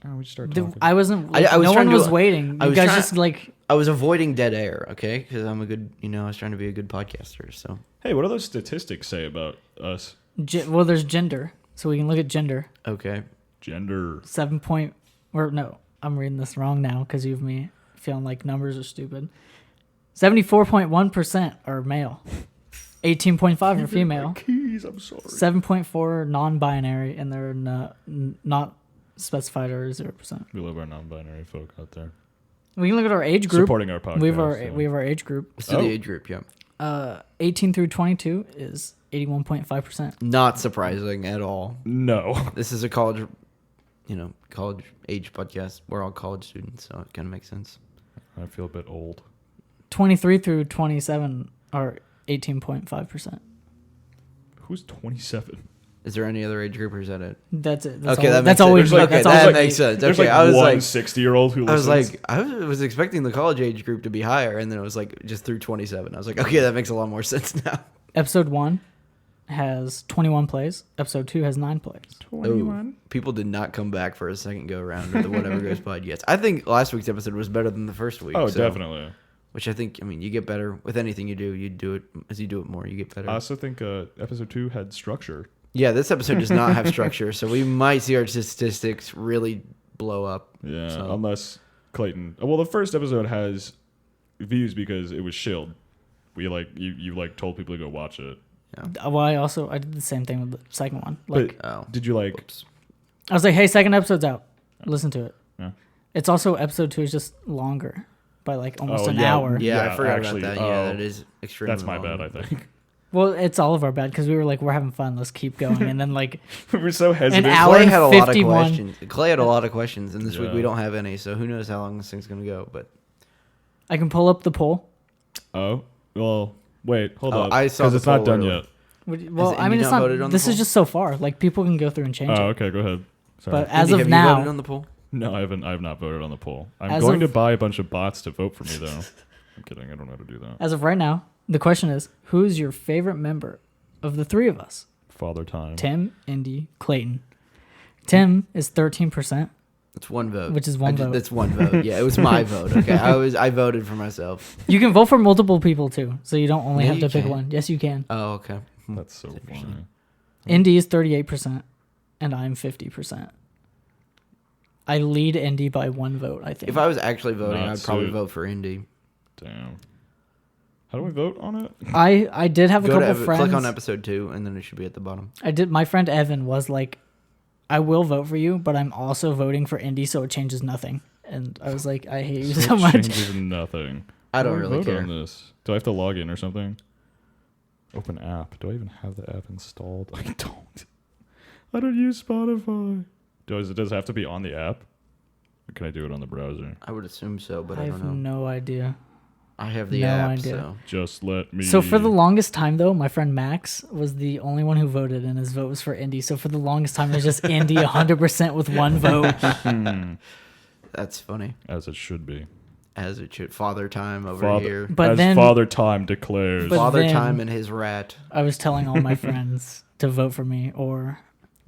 we just started The- talking. I wasn't. I was no trying one to- was waiting. I You was guys trying- just like. I was avoiding dead air. Okay, because I'm a good. I was trying to be a good podcaster. So Hey, what do those statistics say about us? Well, there's gender, so we can look at gender. okay, Gender. 7 point. Or no, I'm reading this wrong now because you have me feeling like numbers are stupid. 74.1% are male. 18.5 are female. Keys, I'm sorry. 7.4 non-binary, and they're not specified or 0%. We love our non-binary folk out there We can look at our age group. supporting our podcast. We have our so. we have our age group. let's do Oh. the age group. Yeah, 18 through 22 is 81.5%. not surprising at all. No. This is a college, college age podcast. We're all college students, so it kind of makes sense. I feel a bit old. 23 through 27 are 18.5%. Who's 27? Is there any other age group, or is that it? That's it. Okay, that that's makes all we sense. need. Okay, That's all that we makes need. sense. There's Okay, like I was one like, 60-year-old who I was listens. like, I was expecting the college age group to be higher, and then it was like just through 27. I was like, okay, that makes a lot more sense now. Episode 1 has 21 plays. Episode 2 has 9 plays. 21. People did not come back for a second go around of the Whatever Goes podcast. I think last week's episode was better than the first week. Oh, so- definitely. Which I think, you get better with anything you do. You do it as you do it more, you get better. I also think episode 2 had structure. Yeah, this episode does not have structure, so we might see our statistics really blow up. Yeah, So- unless Clayton. Well, the first episode has views because it was shilled. We you told people to go watch it. Well, I did the same thing with the second one. Like, But Oh. did you like? Whoops. I was like, hey, second episode's out. Listen to it. Yeah. It's also episode 2 is just longer by like almost Oh, an yeah. hour. Yeah, Yeah, I forgot actually, about that. Yeah, oh, that is extremely That's my bad. long. I think. Well, it's all of our bad because we were like, we're having fun. Let's keep going. And then like We were so hesitant. hour Clay and had a lot of 51. questions. Clay had a lot of questions, and this week we Yeah. don't have any. So who knows how long this thing's gonna go? But I can pull up the poll. Oh, well, wait, hold Oh, up. I saw because the it's not poll done earlier. yet. Well, it I mean, Indy it's not not. voted on the This is poll? just so far. Like people can go through and change Oh, it. okay, go ahead. Sorry. But as Indy, of have now, you voted on the poll? No, I have not voted on the poll. I'm As going of- to buy a bunch of bots to vote for me, though. I'm kidding. I don't know how to do that. as of right now, the question is, who's your favorite member of the three of us? Father time. Tim, Indy, Clayton. Tim is 13%. It's one vote. Which is one vote. That's one vote. Yeah, it was my vote. Okay, I voted for myself. You can vote for multiple people too, so you don't only No, have you to pick can't. one. Yes, you can. Oh, okay. That's so funny. Indy is 38%, and I'm 50%. I lead Indy by one vote, I think. If I was actually voting, Not I'd probably suit. vote for Indy. Damn. How do I vote on it? I did have a Go to couple friends. click on episode 2, and then it should be at the bottom. I did. My friend Evan was like, "I will vote for you, but I'm also voting for Indy, so it changes nothing." And I was like, "I hate you so It much." changes nothing. I How don't do really vote care. on this? Do I have to log in or something? Open app. Do I even have the app installed? I don't. I don't use Spotify. Does it have to be on the app? Or can I do it on the browser? I would assume so, but I I have don't know. no idea. I have the no app, idea. so Just let me. So for the longest time, though, my friend Max was the only one who voted, and his vote was for Indy. So for the longest time, it was just Indy 100% with one vote. that's funny. As it should be. As it should. Father time over Father, here. But as then- Father Time declares. But Father then- time and his rat. I was telling all my friends to vote for me, or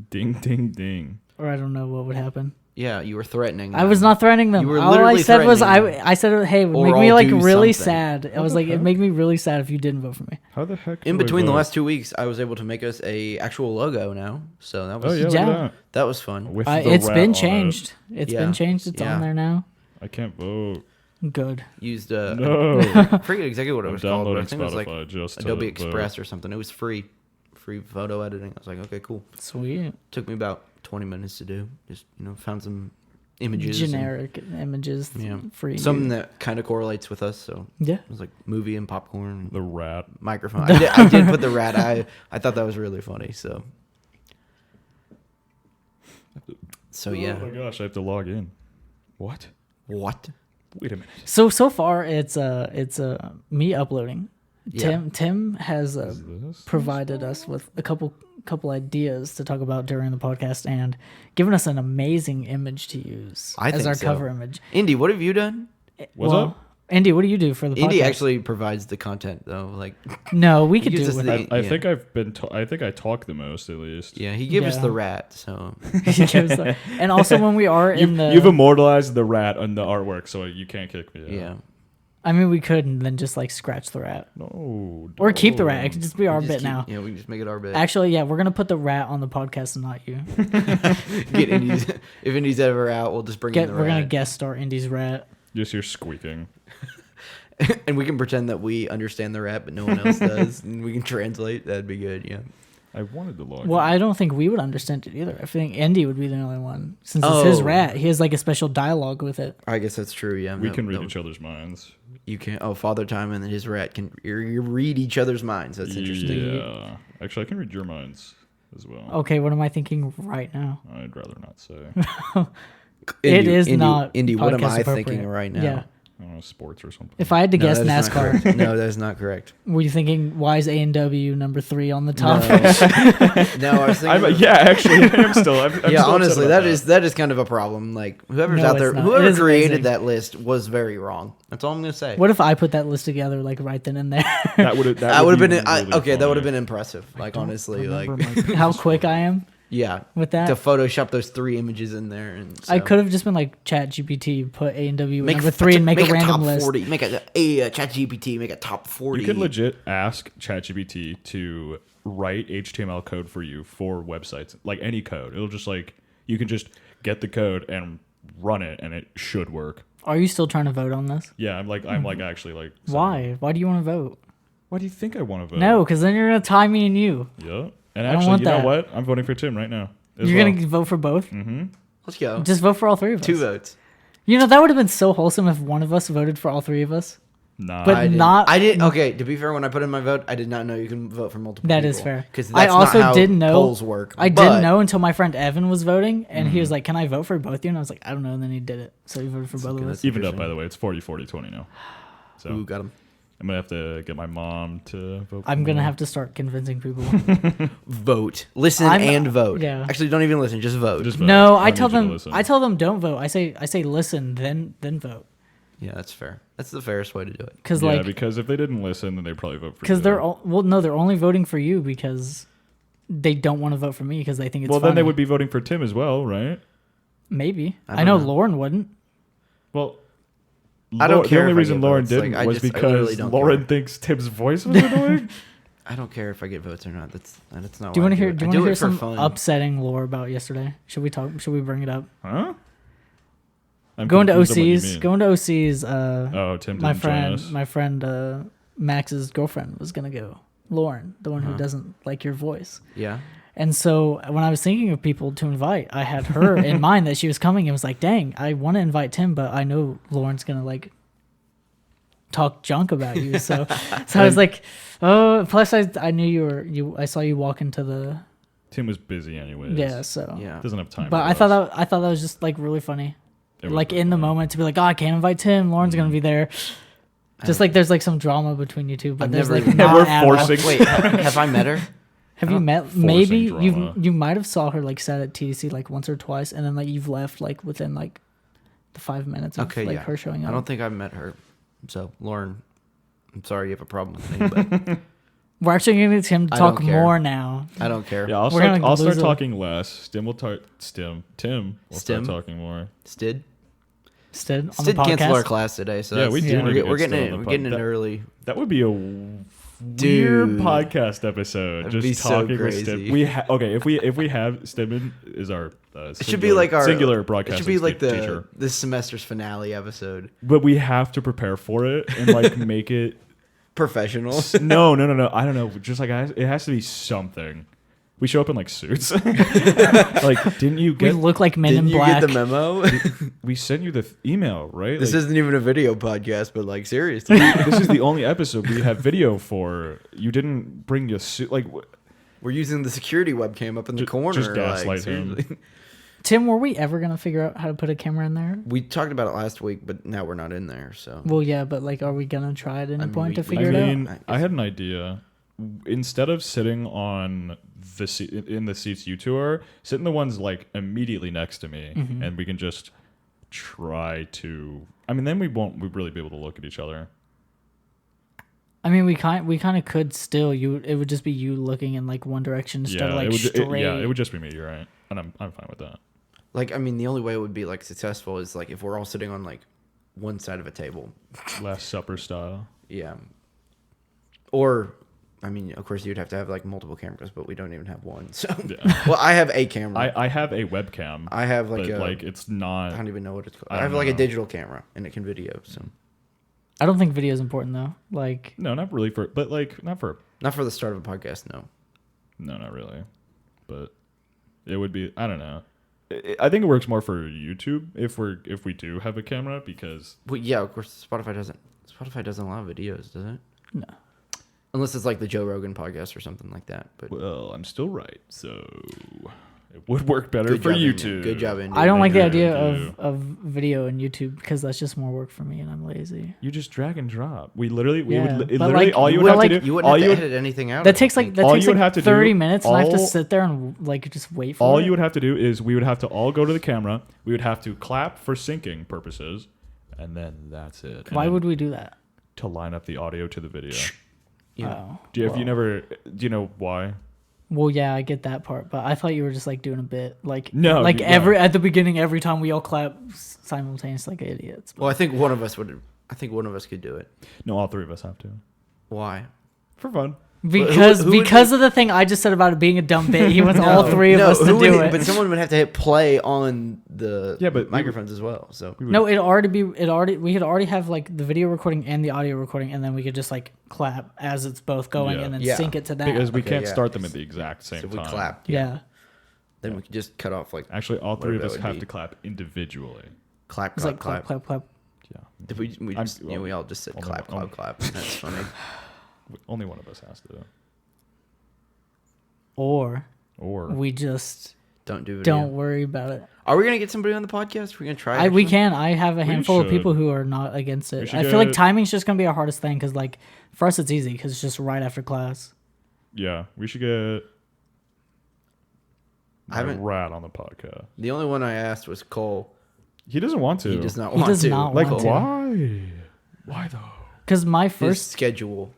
Ding, ding, ding. I don't know what would happen. Yeah, you were threatening. I was not threatening them. You were All I literally said was threatening I said, hey, it would Or make me I'll like do really something. sad. I was the like, it heck? make me really sad if you didn't vote for me. How the heck? In do I between the vote? last 2 weeks, I was able to make us a actual logo now, so that was Oh yeah, look Yeah. at that was fun. that. With It's the been rat on it. changed. It's Yeah. been changed. It's Yeah. on there now. I can't vote. Good. Used No. I forget exactly what it I'm was called, but I downloading think it was like Spotify just to Adobe vote. Express or something. It was free photo editing. I was like, okay, cool. Sweet. Took me about 20 minutes to do. Just found some images, and Generic images. Yeah. Free. something that kind of correlates with us. So Yeah. it was like movie and popcorn, The rat. microphone. I did put the rat. I thought that was really funny. So Oh yeah. my gosh, I have to log in. What? What? Wait a minute. So far it's me uploading. Yeah. Tim has Is this? provided us with a couple ideas to talk about during the podcast and given us an amazing image to use I as think our so. cover image. Indy, what have you done? What's up? Andy, what do you do for the podcast? Indy actually provides the content though. Like No, we could He do gives it us with the- I Yeah. think I've been. I think I talk the most, at least. yeah, he gave us Yeah. the rat. So And also when we are in the You've immortalized the rat on the artwork, so you can't kick me out. yeah. I mean we could and then just like scratch the rat. No. Or keep the rat. It don't. could just be our We just bit now. Yeah, we can just make it our bit. Actually, yeah, we're gonna put the rat on the podcast and not you. Get Indy's. If Indy's ever out, we'll just bring in the We're gonna rat. guest star Indy's rat. Just you're squeaking. And we can pretend that we understand the rat, but no one else does, and we can translate. That'd be good. Yeah. I wanted to log. Well, in. I don't think we would understand it either. I think Andy would be the only one. Since it's his Oh. rat, he has like a special dialogue with it. I guess that's true. Yeah. we No, can read no, each other's minds. You can. Oh, Father Time and his rat can you read each other's minds. That's interesting. Yeah. Actually, I can read your minds as well. Okay, what am I thinking right now? I'd rather not say. It is not Indy. What am podcast I appropriate. thinking right now? Yeah. I don't know, sports or something. If I had to No, guess that is not NASCAR, correct. No, that is not correct. were you thinking why is A&W number 3 on the top? No, I was thinking. Yeah, actually, I am still. I'm yeah, still upset honestly, about that is kind of a problem. Like whoever's No, out there, it's not. It whoever is created amazing. that list was very wrong. That's all I'm gonna say. What if I put that list together like right then and there? That would have. That would have been really okay. That would have funny. been impressive. Like honestly, like How quick I am yeah, with that? to Photoshop those 3 images in there, and I so. could have just been like Chat GPT, put A&W Make number 3 and make a random top list. 40. Make a Chat GPT. Make a top 40. You could legit ask ChatGPT to write HTML code for you for websites, like any code. It'll just like you can just get the code and run it, and it should work. Are you still trying to vote on this? Yeah, I'm like actually like. Why? Why do you want to vote? Why do you think I want to vote? No, because then you're gonna tie me and you. Yeah, and I don't actually, want you know that. what? I'm voting for Tim right now. You're gonna vote for both. Let's go. Just vote for all 3 of us. 2 votes. You know that would have been so wholesome if one of us voted for all 3 of us. Nah. But I didn't- not- I didn't. Okay, to be fair, when I put in my vote, I did not know you can vote for multiple. That people, is fair. Because I also didn't know polls work. I but didn't know until my friend Evan was voting, and Mm-hmm. he was like, "Can I vote for both of you?" And I was like, "I don't know." And then he did it, so he voted for both of good. us. Evened up, interesting. by the way. It's 40-40-20 now. So Who got him? I'm gonna have to get my mom to vote. I'm for gonna me. have to start convincing people. Vote. Listen I'm- and vote. yeah. Actually, don't even listen. Just vote. Just vote. No, I need tell you to them. listen. I tell them don't vote. I say listen, then vote. Yeah, that's fair. That's the fairest way to do it. Because Yeah, like because if they didn't listen, then they'd probably vote for. because you. they're they're only voting for you because they don't want to vote for me because they think it's well, funny. then they would be voting for Tim as well, right? Maybe. I I don't know know. Lauren wouldn't. Well, I don't care The only if I reason get Lauren votes. Like, didn't I was just- I literally because don't Lauren care. thinks Tim's voice was annoying. I don't care if I get votes or not. That's not. Do you want want to to hear? it. Do I you want to hear it for some fun. upsetting lore about yesterday? Should we talk? Should we bring it up? Huh? I'm Going to confused on what you OC's. mean. Going to OC's. Oh, Tim didn't My join friend. us. My friend. Max's girlfriend was gonna go. Lauren, the one who doesn't like your voice. Yeah. And so when I was thinking of people to invite, I had her in mind that she was coming and was like, dang, I want to invite Tim, but I know Lauren's going to like talk junk about you. So I was like, oh, plus I knew I saw you walk into the, Tim was busy anyways. yeah. So, Yeah. Doesn't have time. but for I thought us. that was just like really funny. It was Like pretty in the funny. moment to be like, oh, I can't invite Tim. Lauren's going to be there. Just like there's like some drama between you two, but I've there's never like even- not We're at all. forcing- Wait, have I met her? Have you met? Forcing Maybe drama. you might have saw her like set at TDC like once or twice, and then like you've left like within like the 5 minutes of Okay, like yeah. her showing up. I don't think I've met her. So, Lauren, I'm sorry you have a problem with me, but We're actually going to get him to I don't talk care. more now. I don't care. Yeah, I'll We're start. gonna I'll start lose a- talking less. Tim will talk. Tim will Stim? start talking more. Stid? Stid on the Stid canceled our podcast. class today, so Yeah, that's- we do We're, need to we're get getting Stid in. on We're the getting pod. in early. That would be a weird Dude. podcast episode. That'd be Just so talking with Stim. crazy. We okay if we have Stimman is our It should be like our singular It broadcasting should be like teacher. this semester's finale episode. But we have to prepare for it and like make it. Professional. No. I don't know. Just like it has to be something. We show up in like suits. Like, didn't you We get? look like Men Didn't in you Black. get the memo? We sent you the email, right? This Like, isn't even a video podcast, but like seriously, this is the only episode we have video for. You didn't bring your suit. Like, we're using the security webcam up in the Ju- corner. just gaslight him. seriously. Tim, were we ever going to figure out how to put a camera in there? We talked about it last week, but now we're not in there. So Well, yeah, but like, are we going to try at any I mean, point to we- figure I it out? mean, out? I had an idea. Instead of sitting on the seat in the seats you two are, sit in the ones like immediately next to me, Mm-hmm. and we can just try to. I mean, then we won't really be able to look at each other. I mean, we kind of could still. It would just be you looking in like one direction instead of like it would, straight. yeah, it would just be me. You're right, and I'm fine with that. like, I mean, the only way it would be like successful is like if we're all sitting on like one side of a table. Last Supper style. Yeah. Or, I mean, of course, you'd have to have like multiple cameras, but we don't even have one. So, Yeah. well, I have a camera. I have a webcam. I have but like a. like it's not. I don't even know what it's called. I I have don't like a know. digital camera and it can video. So I don't think video is important though. Like, No, not really for. But like not for. not for the start of a podcast. No. No, not really. But it would be. I don't know. I think it works more for YouTube if we do have a camera because Well, yeah, of course, Spotify doesn't allow videos, does it? no. Unless it's like the Joe Rogan podcast or something like that. But well, I'm still right, so it would work better good for job, YouTube. Indy. Good job, Indy. I don't like the Thank you. idea of video and YouTube because that's just more work for me and I'm lazy. You just drag and drop. We literally, we Yeah, would but literally like, all you would we're have like- to do. You all wouldn't you have to would, edit anything out. That I don't takes like think. that All takes you would like have to 30 do- minutes and I have to all- sit there and like just wait for all it. you would have to do is we would have to all go to the camera. We would have to clap for syncing purposes, and then that's it. And Why then would we do that? to line up the audio to the video? Yeah. Oh, Do you, have you well. never? Do you know why? Well, yeah, I get that part, but I thought you were just like doing a bit, like No, like no. at the beginning, every time we all clap simultaneously like idiots. Well, I think one of us would. I think one of us could do it. No, all three of us have to Why? for fun. Because who would because of the thing I just said about it being a dumb bit, he wants all three of us to who do would- it. But someone would have to hit play on the Yeah, but we- microphones as well. So We would- No, we could already have like the video recording and the audio recording, and then we could just like clap as it's both going, Yeah. and then Yeah. sync it to that. because we Okay, can't yeah. start them at the exact same if time. we clapped, yeah. then we could just cut off like Actually, all three of Whatever us that would have be. to clap individually. clap, It's clap, like clap, clap. clap, clap. Yeah, We all just said Only clap, one- clap, clap. That's funny. Only one of us has to. Or Or we just Don't do it. don't worry about it. Are we gonna get somebody on the podcast? We're gonna try. We actually? can. I have a handful of should. people who are not against We it. should I feel like get- timing's just gonna be our hardest thing because, like, for us it's easy because it's just right after class. yeah, we should get I haven't- Rat on the podcast. The only one I asked was Cole. He doesn't want to. He does not He want does to. not Like want to. why? Why though? Because my His first, schedule.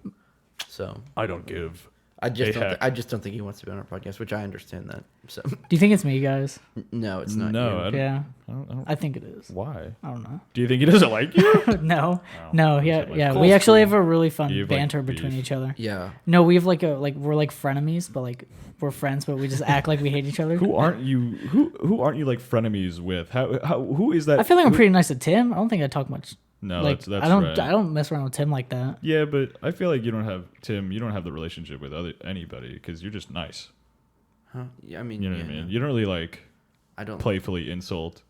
So I don't give. I just Hey, don't. heck. I just don't think he wants to be on our podcast, which I understand that. So do you think it's me, guys? no, it's not. No, you. I don't, Yeah, I don't. I think it is. Why? I don't know. Do you think he doesn't like you? No, Oh, no, he yeah, said, like, yeah. Cole's We actually cool. have a really fun You have, like, banter between beef. each other. Yeah. No, we have we're like frenemies, but like we're friends, but we just act like we hate each other. Who aren't you? Who aren't you like frenemies with? How who is that? I feel like I'm who- pretty nice to Tim. I don't think I talk much. No, Like that's I don't right. I don't mess around with Tim like that. Yeah, but I feel like you don't have Tim. You don't have the relationship with anybody because you're just nice. Huh? Yeah. I mean, You know yeah, what I mean? no. You don't really like I don't. playfully insult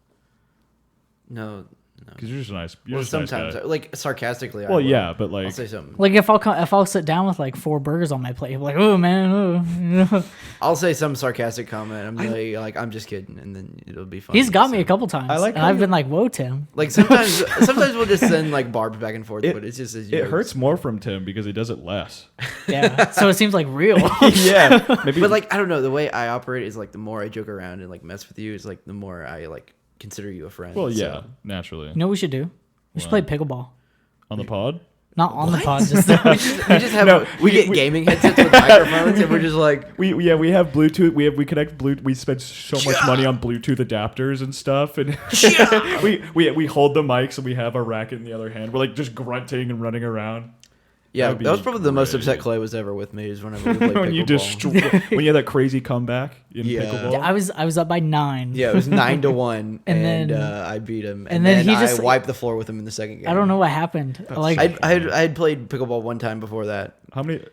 No. No. because you're just nice. You're Well, just a nice sometimes, guy. like sarcastically. I Well, will. yeah, but I'll like say something. Like if I'll sit down with like 4 burgers on my plate, he'll be like, oh man, oh. you know? I'll say some sarcastic comment. I'm like, I'm just kidding, and then it'll be fun. He's got me a couple times. I like and how I've you- been like, whoa, Tim. Like sometimes we'll just send like barbs back and forth, It- but it's just as it hurts more from Tim because he does it less. Yeah. So it seems like real. yeah, maybe. But like I don't know, the way I operate is like the more I joke around and like mess with you is like the more I like consider you a friend. well, yeah, so. naturally You know what we should do? We should What? play pickleball. on the pod. Not on the pod, just we just have No, we get gaming headsets with microphones and we're just like We have Bluetooth. We connect Bluetooth. We spend so much money on Bluetooth adapters and stuff, and we hold the mics and we have our racket in the other hand. We're like just grunting and running around. yeah, That'd that was be probably the most great. upset Clay was ever with me is whenever we played when you pickleball. when you had that crazy comeback in Yeah. pickleball. I was up by 9. Yeah, it was 9-1, And and then- I beat him, and then he I just- wiped the floor with him in the second game. I don't know what happened. Like so- I had played pickleball one time before that, How many?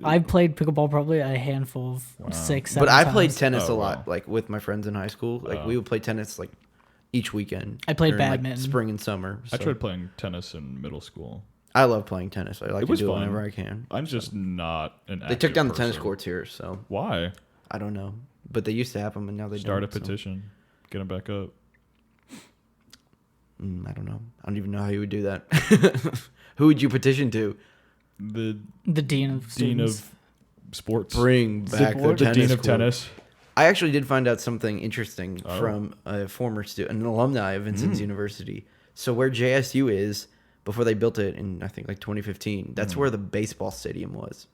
I played pickleball probably a handful of 6, 7 but I played times. tennis Oh, a lot, wow. like with my friends in high school. Like Oh. we would play tennis like each weekend. I played during, like, badminton. spring and summer. I so- tried playing tennis in middle school. I love playing tennis. I like It to was do it fun. whenever I can. I'm just not an. They took down the tennis person. courts here, so Why? I don't know. But they used to have them, and now they Start don't. a petition. Get them back up. I don't know. I don't even know how you would do that. Who would you petition to? The The dean of dean students. of sports. Bring back the the tennis dean of court. tennis. I actually did find out something interesting Oh. from a former student, an alumni of Hmm. Vincennes University. So where JSU is, before they built it in I think like 2015, that's Hmm. where the baseball stadium was.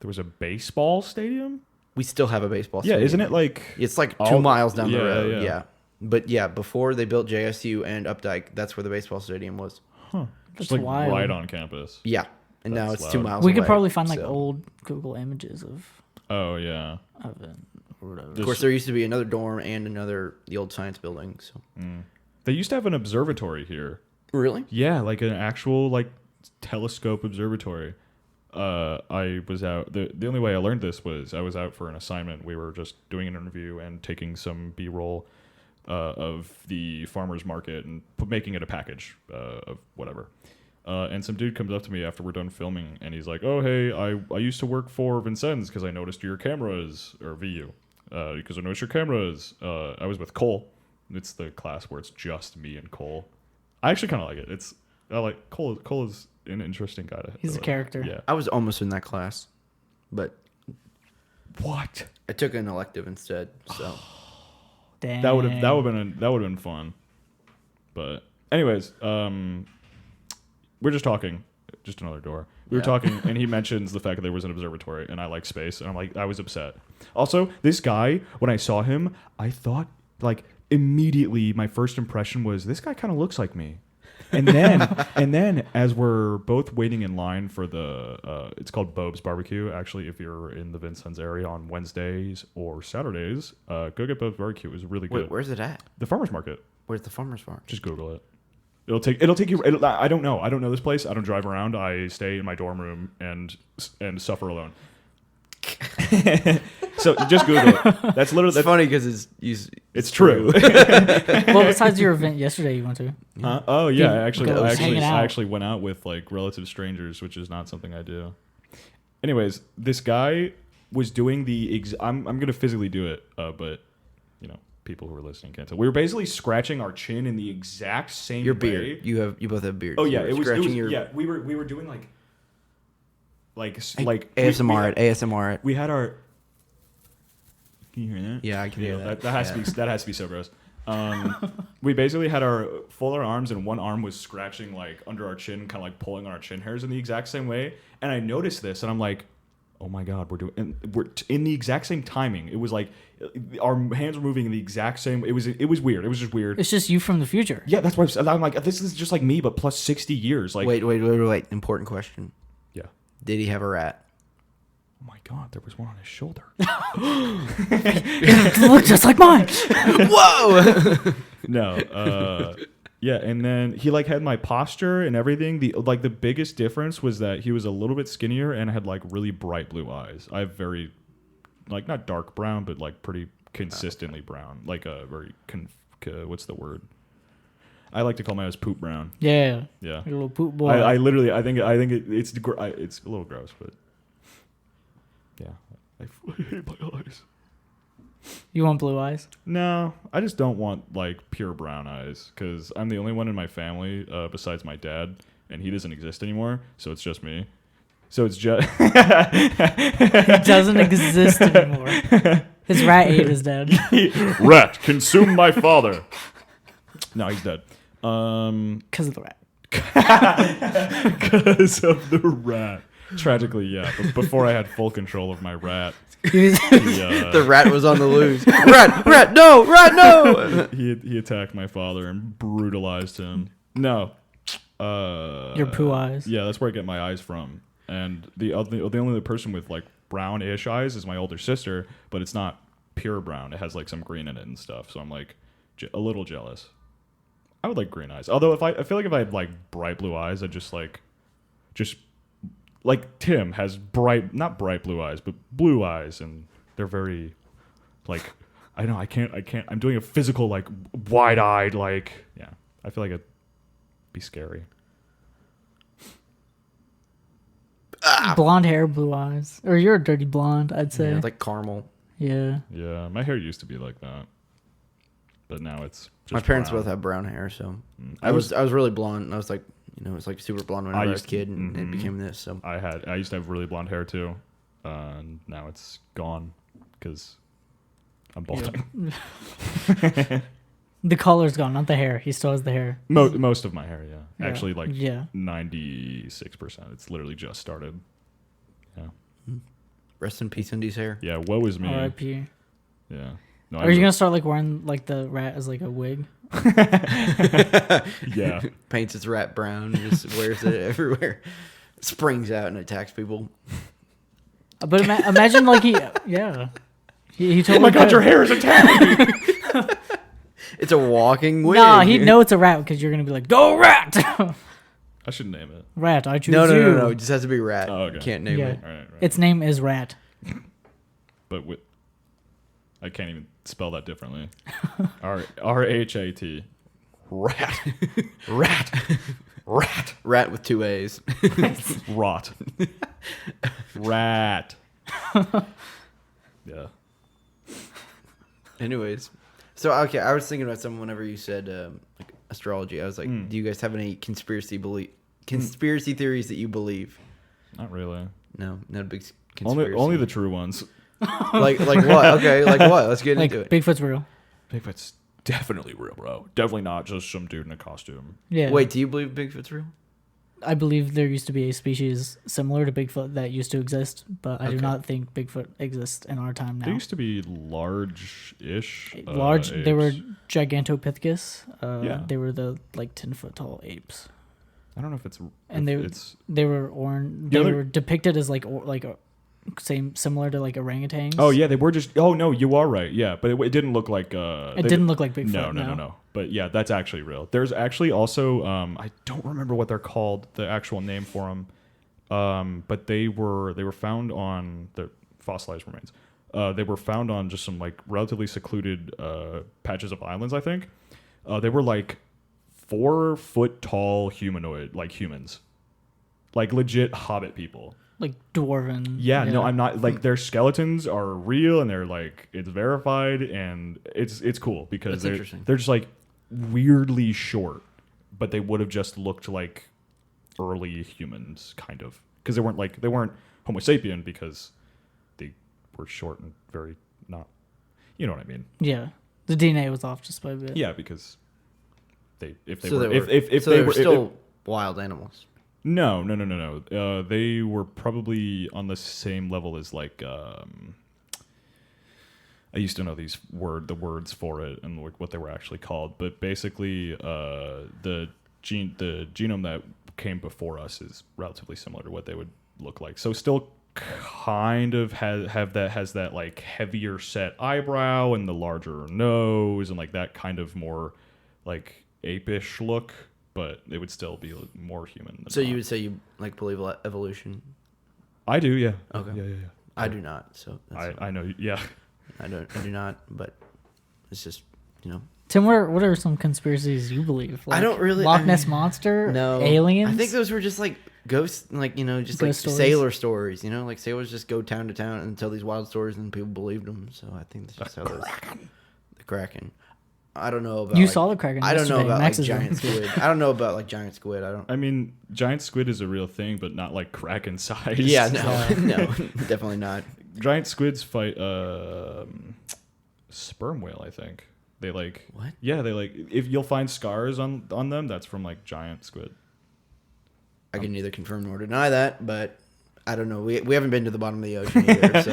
There was a baseball stadium. We still have a baseball Yeah, stadium. isn't it like? It's like all- 2 miles down the yeah, road. yeah. Yeah. But yeah, before they built JSU and Updike, that's where the baseball stadium was. Huh. Just That's like wild. right on campus. Yeah. And now That's it's 2 loud. miles We could away, probably find like so. old Google images of Oh yeah. it or whatever. Of course, there used to be another dorm and the old science building. So They used to have an observatory here. really, Yeah, like an actual like telescope observatory. I was out. The only way I learned this was I was out for an assignment. We were just doing an interview and taking some B-roll of the farmers market and making it a package of whatever. And some dude comes up to me after we're done filming, and he's like, "Oh, hey, I used to work for Vincennes because I noticed your cameras or VU because I noticed your cameras. I was with Cole. It's the class where it's just me and Cole. I actually kind of like it. I like Cole. Cole is an interesting guy. He's a character. Yeah. I was almost in that class, but What? I took an elective instead. So Dang. That would have been fun. But anyways, we're just talking. Just another door. We were Yeah. talking, and he mentions the fact that there was an observatory, and I like space, and I'm like, I was upset. Also, this guy, when I saw him, I thought like immediately my first impression was this guy kind of looks like me. And then as we're both waiting in line for the it's called Bob's Barbecue. Actually, if you're in the Vincennes area on Wednesdays or Saturdays, go get Bob's Barbecue. It was really good. wait, where's it at? The farmers market. Where's the farmers market? Just Google it. It'll take you. I don't know. I don't know this place. I don't drive around. I stay in my dorm room and suffer alone. So just Google it. That's literally It's funny because it's true. Well, besides your event yesterday you went to. Huh? Oh yeah, Dude, I actually, go I actually, hanging out. I actually went out with like relative strangers, which is not something I do. Anyways, this guy was doing I'm gonna physically do it, but you know, people who are listening can't tell. We were basically scratching our chin in the exact same your way. beard. You both have beards. Oh You yeah, were it was scratching your yeah. We were doing like ASMR. ASMR. We had our. Can you hear that? Yeah, I can hear that. That has to be that has to be so gross. We basically had our arms, and one arm was scratching like under our chin, kind of like pulling on our chin hairs in the exact same way. And I noticed this, and I'm like, "Oh my god, we're in the exact same timing." It was like our hands were moving in the exact same. It was weird. It was just weird. It's just you from the future. Yeah, that's why I'm like, this is just like me, but plus 60 years. Like, Wait. Important question. yeah. Did he have a rat? Oh my god, there was one on his shoulder. It looks just like mine. Whoa! No, yeah, and then he like had my posture and everything. The biggest difference was that he was a little bit skinnier and had like really bright blue eyes. I have very, like, not dark brown, but like pretty consistently brown, like a very what's the word? I like to call my eyes poop brown. Yeah. Yeah, Your little poop boy. I literally I think it's a little gross, but yeah, I hate my eyes. You want blue eyes? No, I just don't want like pure brown eyes because I'm the only one in my family besides my dad, and he doesn't exist anymore. So it's just me. So it's just It doesn't exist anymore. His rat ate his dad. rat consume my father. No, he's dead. Because of the rat. Because of the rat. Tragically, yeah. But before I had full control of my rat, The rat was on the loose. Rat, no! he attacked my father and brutalized him. No. Your poo eyes. Yeah, that's where I get my eyes from. And the only other person with like brownish eyes is my older sister, but it's not pure brown. It has like some green in it and stuff. So I'm like a little jealous. I would like green eyes. Although I feel like if I had like bright blue eyes, I'd just like Tim has not bright blue eyes, but blue eyes, and they're very like I can't I'm doing a physical like wide-eyed like yeah. I feel like it'd be scary. Blonde hair, blue eyes. Or you're a dirty blonde, I'd say. Yeah, like caramel. Yeah. Yeah, my hair used to be like that. But now it's just My parents brown. both have brown hair, so I I was really blonde. And I was like, it was like super blonde when I was a used- kid, and it mhm. became this. So I used to have really blonde hair too, and now it's gone because I'm balding. The color's gone, not the hair. He still has the hair. Most of my hair, yeah. Yeah. Actually, like Yeah. 96%. It's literally just started. Yeah, rest in peace, Indy's hair. yeah. Woe is me. R.I.P. Yeah. No, Are you gonna start like wearing like the rat as like a wig? Yeah. Paints its rat brown, and just wears it everywhere. Springs out and attacks people. But imagine like he totally Oh my god, could. your hair is attacked! It's a walking wig. Nah, he'd know it's a rat because you're gonna be like, "Go rat, I should name it. rat! I choose No, you." no. It just has to be rat. Oh, okay. You can't name Yeah. it. All right. Its name is Rat. But I can't even spell that differently. RHAT. Rat. Rat. Rat with 2 A's. Rot. Rat. Yeah. Anyways, so okay, I was thinking about something whenever you said like astrology. I was like, do you guys have any conspiracy theories that you believe? Not really. No, not a big conspiracy. Only the true ones. like what? Okay, like what? Let's get Like into it. Bigfoot's real. Bigfoot's definitely real, bro. Definitely not just some dude in a costume. Yeah. Wait, do you believe Bigfoot's real? I believe there used to be a species similar to Bigfoot that used to exist, but I do Okay. not think Bigfoot exists in our time They now. used to be large-ish. Large, they were apes. Gigantopithecus. Yeah. They were the like 10-foot tall apes, I don't know if it's. and it's. they were orange. Yeah, They they're- were depicted as similar to like orangutans. Oh yeah, they were just. Oh no, you are right. Yeah, but it didn't look like. It didn't look like Bigfoot. No. But yeah, that's actually real. There's actually also. I don't remember what they're called. The actual name for them. But they were found on the fossilized remains. They were found on just some like relatively secluded patches of islands, I think. They were like 4 foot tall humanoid, like humans, like legit hobbit people. Like dwarven. Yeah, no, I'm not like their skeletons are real and they're like it's verified and it's cool because That's interesting. they're just like weirdly short, but they would have just looked like early humans kind of because they weren't Homo sapien because they were short and very not, you know what I mean? Yeah. The DNA was off just by a bit. Yeah, because they if they So were they were, if so they they were were still wild animals. No. They were probably on the same level as like I used to know the words for it and like what they were actually called, but basically the genome that came before us is relatively similar to what they would look like. So still kind of has that like heavier set eyebrow and the larger nose and like that kind of more like apish look, but it would still be more human than So not. you would say you like believe evolution? I do, yeah. Okay. Yeah. I do not. So that's I know, yeah. I do not. But it's just Tim, what are some conspiracies you believe? Like I don't really- Loch I Ness mean, monster, no aliens. I think those were just like ghosts, like just Ghost like stories? sailor stories. Like sailors just go town to town and tell these wild stories, and people believed them. So I think that's just how those. The Kraken. I don't know about. You like- saw the Kraken I don't know yesterday. about like Max is giant really- squid. I don't know about like giant squid. I don't. I mean, giant squid is a real thing, but not like Kraken size. Yeah, no, no, definitely not. Giant squids fight sperm whale, I think. They like What? Yeah, they like if you'll find scars on them, that's from like giant squid. I can neither confirm nor deny that, but I don't know. We haven't been to the bottom of the ocean either, so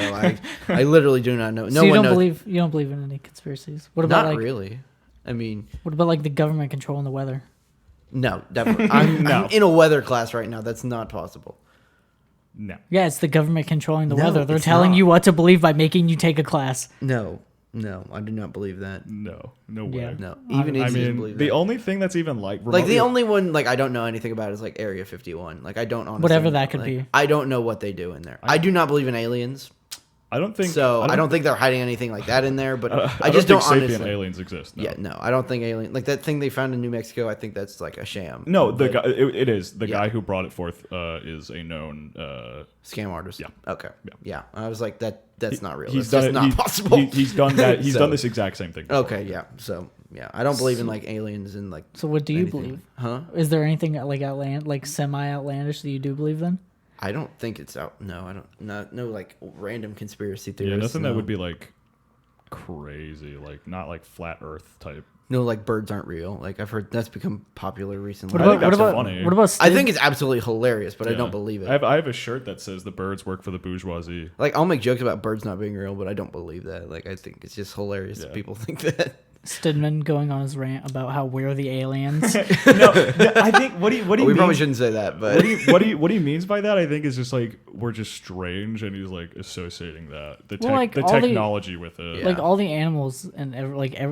I literally do not know. So No you one don't knows. believe in any conspiracies? What about Not like really. I mean, what about like the government controlling the weather? no, definitely. I'm in a weather class right now. That's not possible. No. Yeah, it's the government controlling the No, weather. They're it's telling not. you what to believe by making you take a class. No, I do not believe that. No way. Yeah. No, even I atheists mean, believe the that. only thing that's even like Like the remotely- only one like I don't know anything about is like Area 51. Like I don't honestly Whatever know, that could like, be. I don't know what they do in there. I do not believe in aliens. I don't think So I don't think they're hiding anything like that in there. But I just think don't sapient honestly. aliens exist. No. Yeah, no, I don't think alien like that thing they found in New Mexico. I think that's like a sham. No, the But- guy it is the Yeah. guy who brought it forth is a known scam artist. Yeah. Okay. Yeah. Yeah. I was like that's not real. He's That's done just it. not possible. He's done that. He's So- done this exact same thing. before. Okay. Yeah. So yeah, I don't believe in like aliens and like. So what do you anything. believe? Huh? Is there anything like semi outlandish that you do believe then? I don't think it's out. No, I don't. No, like random conspiracy Yeah, theories. nothing no. that would be like crazy, like not like flat Earth type. No, like birds aren't real. Like I've heard that's become popular recently. What I about think what that's about funny. what about I Steve? think it's absolutely hilarious, but I Yeah. don't believe it. I have a shirt that says the birds work for the bourgeoisie. Like I'll make jokes about birds not being real, but I don't believe that. Like I think it's just hilarious Yeah. that people think that. Stidman going on his rant about how we're the aliens. No, I think what he we probably shouldn't say that, but what he means by that I think is just like we're just strange, and he's like associating that the Well, like, the all the- technology with it. Yeah. Like all the animals and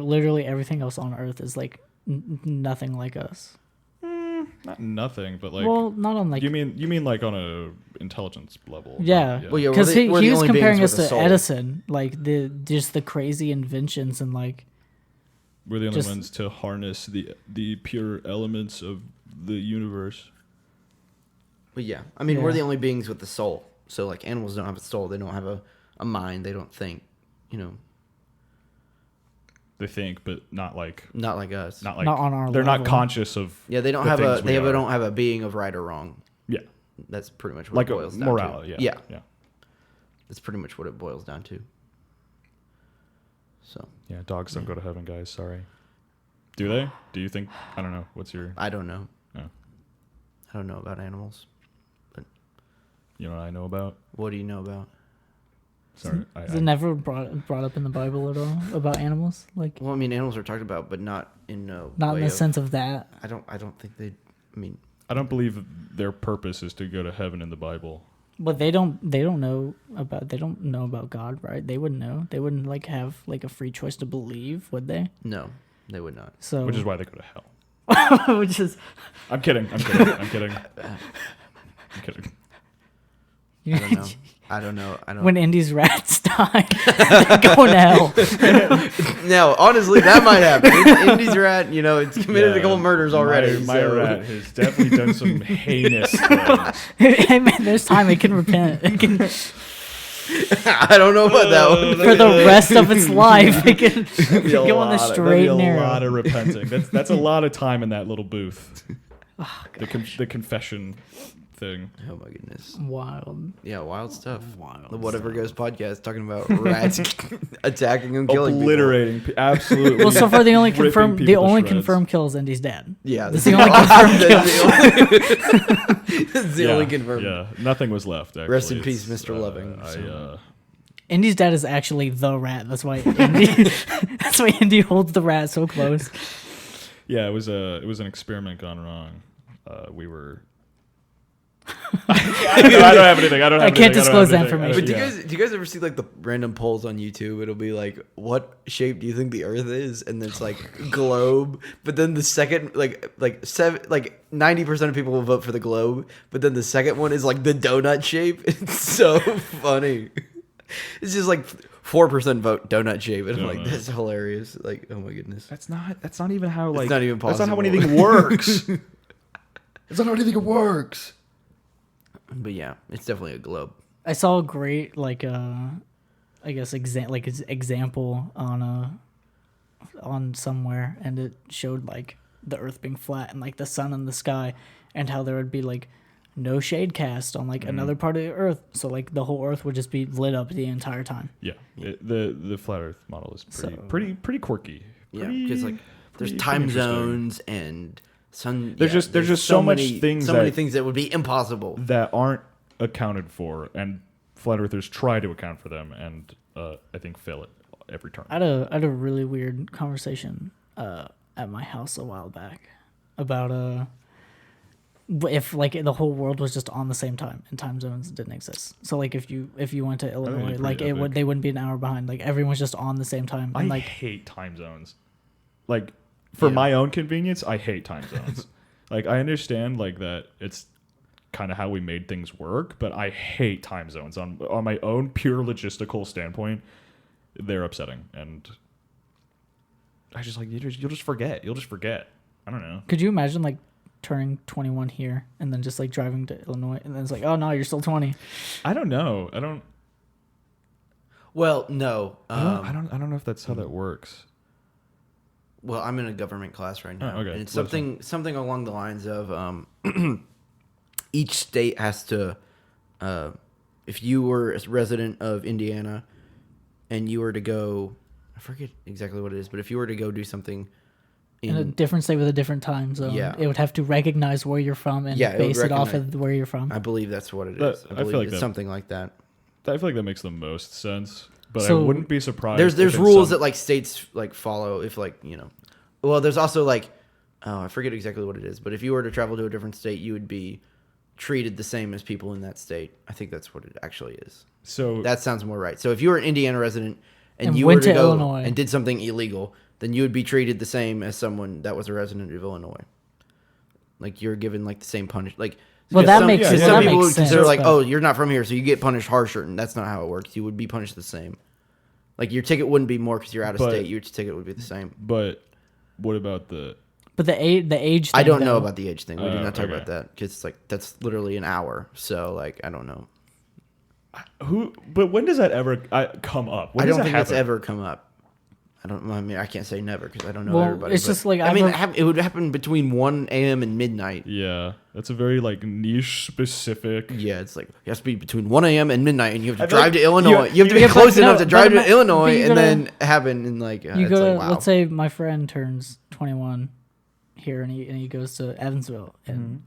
literally everything else on Earth is like nothing like us. Not nothing, but like Well, not on like you mean like on a intelligence level. yeah. Well, yeah, Because we're the he was only comparing beings us with a to soul. Edison, like the crazy inventions and like We're the only just- ones to harness the pure elements of the universe. But yeah, I mean, Yeah. we're the only beings with the soul. So like animals don't have a soul. They don't have a mind. They don't think. They think, but not like Not like us. not like Not on our they're not level. conscious of Yeah, they don't the have things we are. don't have a being of right or wrong. Yeah, That's pretty much what like it a boils down morality. to. Yeah, Yeah, that's pretty much what it boils down to. So yeah. Dogs don't go to heaven, guys. Sorry. Do they? Do you think? I don't know. What's your? I don't know. No. I don't know about animals. You know what I know about? What do you know about? Sorry, is it never brought up in the Bible at all about animals? Like Well, I mean, animals are talked about, but not in a not way in the of, sense of that. I don't think they. I mean, I don't believe their purpose is to go to heaven in the Bible. But they don't know about God, right? They wouldn't know. They wouldn't like have like a free choice to believe, would they? no, they would not. So Which is why they go to hell. which is I'm kidding. I'm kidding. I'm kidding. I'm kidding. I don't know. I don't know. When Indy's rats die, they go to hell. No, honestly, that might happen. Indy's rat, it's committed a couple murders already. My so- rat has definitely done some heinous things. Hey man, there's time. It can repent. It can, I don't know about that one. for the rest of its life, it can Be a go on the lot of- straight that'd and be a narrow. lot of repenting. That's a lot of time in that little booth. The confession thing. Oh my goodness. Wild. Yeah, wild stuff. Wild The Whatever Goes podcast talking about rats attacking and killing Obliterating, absolutely. Well, so far the only Ripping confirmed people to shreds. kill is Indy's dad. Yeah, That's the only confirmed kill. That's the only confirmed. Yeah, nothing was left. Actually. Rest in peace, It's, Mr. Loving. Indy's dad is actually the rat. That's why Indy. That's why Indy holds the rat so close. yeah, it was an experiment gone wrong. We were. I don't have anything. I can't disclose that information. But do you guys ever see like the random polls on YouTube? It'll be like, what shape do you think the Earth is? And it's like globe. But then the second, like 90% of people will vote for the globe. But then the second one is like the donut shape. It's so funny. It's just like 4% vote donut shape, and I'm like, Donut. that's hilarious. Like, oh my goodness. That's not even how like. not even That's not how possible. anything works. That's not how anything works. But yeah, it's definitely a globe. I saw a great I guess example on somewhere, and it showed like the Earth being flat and like the sun in the sky, and how there would be like no shade cast on like another part of the Earth, so like the whole Earth would just be lit up the entire time. Yeah, the flat Earth model is pretty quirky. Yeah, because like there's pretty time interesting. zones and sun. There's just so much many things so many that- things that would be impossible. that aren't accounted for, and flat earthers try to account for them, and I think fail it every turn. I had a really weird conversation at my house a while back about if like the whole world was just on the same time and time zones didn't exist. So like if you went to Illinois, pretty like epic. they wouldn't be an hour behind. Like everyone's just on the same time. I And like hate time zones. Like for Yeah. my own convenience, I hate time zones. Like I understand like that it's kind of how we made things work, but I hate time zones on my own pure logistical standpoint. They're upsetting, and I just like you'll just forget. You'll just forget. I don't know. could you imagine like turning 21 here and then just like driving to Illinois and then it's like, oh no, you're still 20. I don't know. I don't. Well, no. I don't know if that's how that works. Well, I'm in a government class right now, Oh, okay. and it's What is something along the lines of each state has to. If you were a resident of Indiana, and you were to go, I forget exactly what it is, but if you were to go do something In a different state with a different time zone, Yeah. it would have to recognize where you're from and Yeah, it would base it off recognize- of where you're from. I believe that's what it But is. I I feel believe like it's that- something like that. I feel like that makes the most sense, but I So- wouldn't be surprised. There's if in rules some- that like states like follow if like well there's also like I forget exactly what it is, but if you were to travel to a different state you would be treated the same as people in that state. I think that's what it actually is. So That sounds more right. So if you were an Indiana resident and And you were went to to go Illinois. and did something illegal, then you would be treated the same as someone that was a resident of Illinois. Like you're given like the same punish like Well, because that makes because sense. some That people makes would consider sense, like, but- oh, you're not from here, so you get punished harsher, and that's not how it works. You would be punished the same. Like your ticket wouldn't be more because you're out of But- state. Your ticket would be the same. but what about the? But the age thing, I don't know though, about the age thing. We do Oh, not talk okay. about that because like that's literally an hour. So like I don't know. Who? But when does that ever come up? When I does don't that think that's happen? ever come up. I mean, I can't say never because I don't know Well, everybody. it's but- just like I mean, I've it would happen between 1 a.m. and midnight. Yeah, that's a very like niche specific. Yeah, it's like it has to be between 1 a.m. and midnight, and you have to I feel drive like to Illinois. You have to be Yeah, close but enough no, to drive but to Illinois, but you and gotta- then happen and like you it's go like to wow. let's say my friend turns 21 here and he goes to Evansville and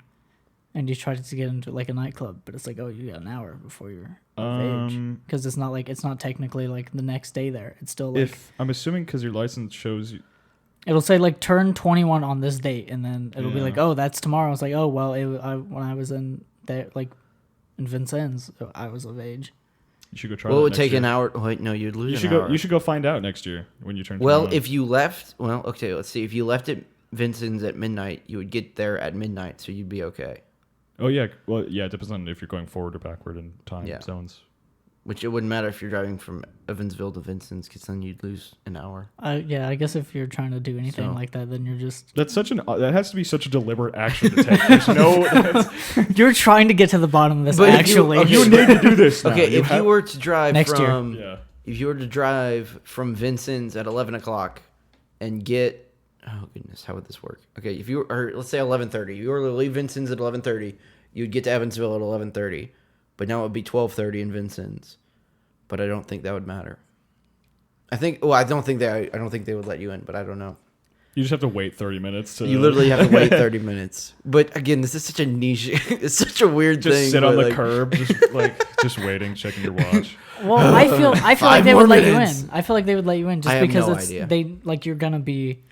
you try to get into like a nightclub, but it's like, oh, you got an hour before you're of age because it's not technically like the next day there. It's still like If I'm assuming because your license shows you. it'll say like turn 21 on this date, and then it'll be Yeah. like, oh, that's tomorrow. It's like, oh well, when I was in there like in Vincennes, I was of age. You should go try. Well, it that would next take year. an hour. Wait, no, you'd lose You an should hour. go. You should go find out next year when you turn. Well, 21. if you left, okay, let's see. If you left at Vincent's at midnight, you would get there at midnight, so you'd be okay. Oh yeah. Well, yeah. It depends on if you're going forward or backward in time Yeah. zones. Which it wouldn't matter if you're driving from Evansville to Vincennes, because then you'd lose an hour. Yeah, I guess if you're trying to do anything So- like that, then you're just that has to be such a deliberate action to take. There's no. you're trying to get to the bottom of this. But if Actually, You need to do this now. Okay, if have- you were to drive Next year. from Yeah. if you were to drive from Vincennes at 11 o'clock and get, oh goodness, how would this work? Okay, if you were, or let's say 11:30, you were to leave Vincennes at 11:30, you'd get to Evansville at 11:30, but now it would be 12:30 in Vincennes. But I don't think that would matter. I don't think they would let you in, but I don't know. You just have to wait 30 minutes to. You literally have to wait 30 minutes. But again, this is such a niche. It's such a weird just thing. sit on but, the like, curb, just waiting, checking your watch. well, I feel like 5 they more would let you minutes. in. I feel like they would let you in I just have because no it's idea. they like you're gonna be.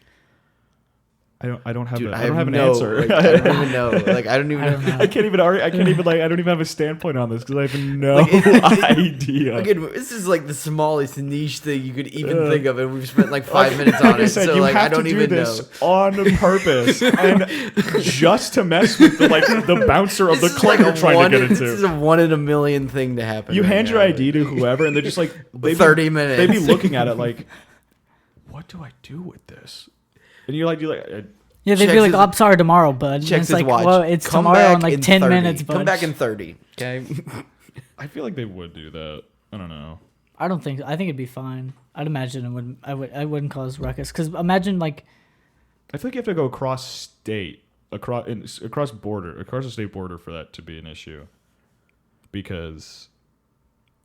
I don't have. Dude, I don't have an no, answer. like, I don't even know. Like I don't even I don't know. know. I can't even argue. I can't even like. I don't even have a standpoint on this because I have no idea. Again, this is like the smallest niche thing you could even Ugh. think of, and we've spent like 5 minutes on Like I it. said, So you like have I don't to do even this know. on purpose and just to mess with the bouncer of the This is club like you're trying to get This is into. a 1 in a million thing to happen. You right hand your now. ID to whoever, and they're just like 30 minutes. They'd be looking at it like, "What do I do with this?" And you're like, Yeah, they'd be Checks like, his- "Oh, I'm sorry, tomorrow, bud." And Checks it's his like, watch. well, it's Come tomorrow back in like in 10 30. minutes, bud. Come back in 30. Okay. I feel like they would do that. I don't know. I don't think. I think it'd be fine. I'd imagine it wouldn't. I wouldn't cause ruckus because imagine like I feel like you have to go across state, across the state border for that to be an issue. Because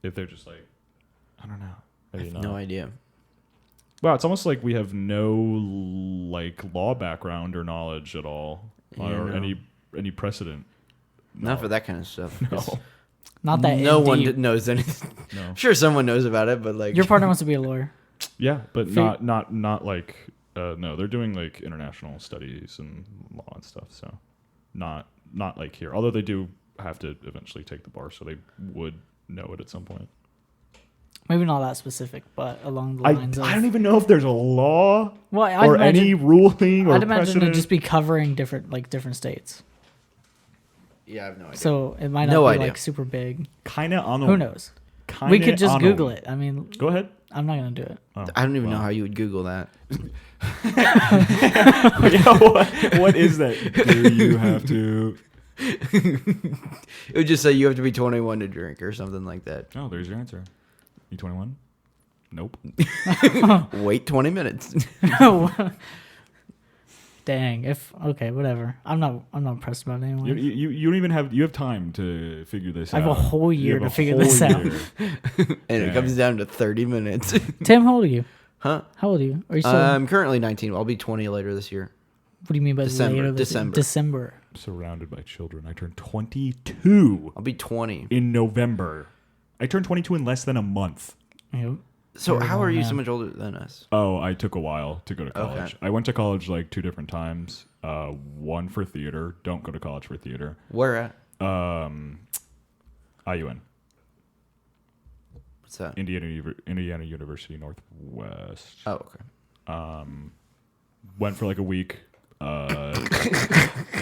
if they're just like, I don't know, maybe not. No idea. Wow, it's almost like we have no like law background or knowledge at all, Yeah, or no. any precedent. Not for that kind of stuff. No, not that No in one deep. knows anything. no. I'm sure someone knows about it, but like Your partner wants to be a lawyer. Yeah, but For- not like no. They're doing like international studies and law and stuff. So not like here. Although they do have to eventually take the bar, so they would know it at some point. Maybe not that specific, but along the I lines of. don't even know if there's a law Well, I'd or imagine, any ruling or I'd imagine precedent. it'd just be covering different states. yeah, I have no idea. So it might not No be idea. like super big. Kind of on the. Who knows? Kinda We could just on Google a, it. I mean, Go ahead. I'm not gonna do it. Oh, I don't even know well. how you would Google that. Yeah, what is that? Do you have to? It would just say you have to be 21 to drink or something like that. Oh, there's your answer. You 21? Nope. Wait 20 minutes. Dang. Okay, whatever. I'm not pressed about it anyway. You don't even have time to figure this I out. have a whole You year have to a figure whole this out. year. And Yeah. it comes down to 30 minutes. Tim, how old are you? Huh? How old are you? Are you still? I'm currently 19. I'll be 20 later this year. what do you mean by December, later? December. December. Surrounded by children. I turned 22 I'll be 20. in November. I turned 22 in less than a month. Yep. So Very how well, are you so man. much older than us? Oh, I took a while to go to college. Okay. I went to college like 2 different times. One for theater. Don't go to college for theater. Where at? IUN. What's that? Indiana University Northwest. Oh, okay. Went for like a week.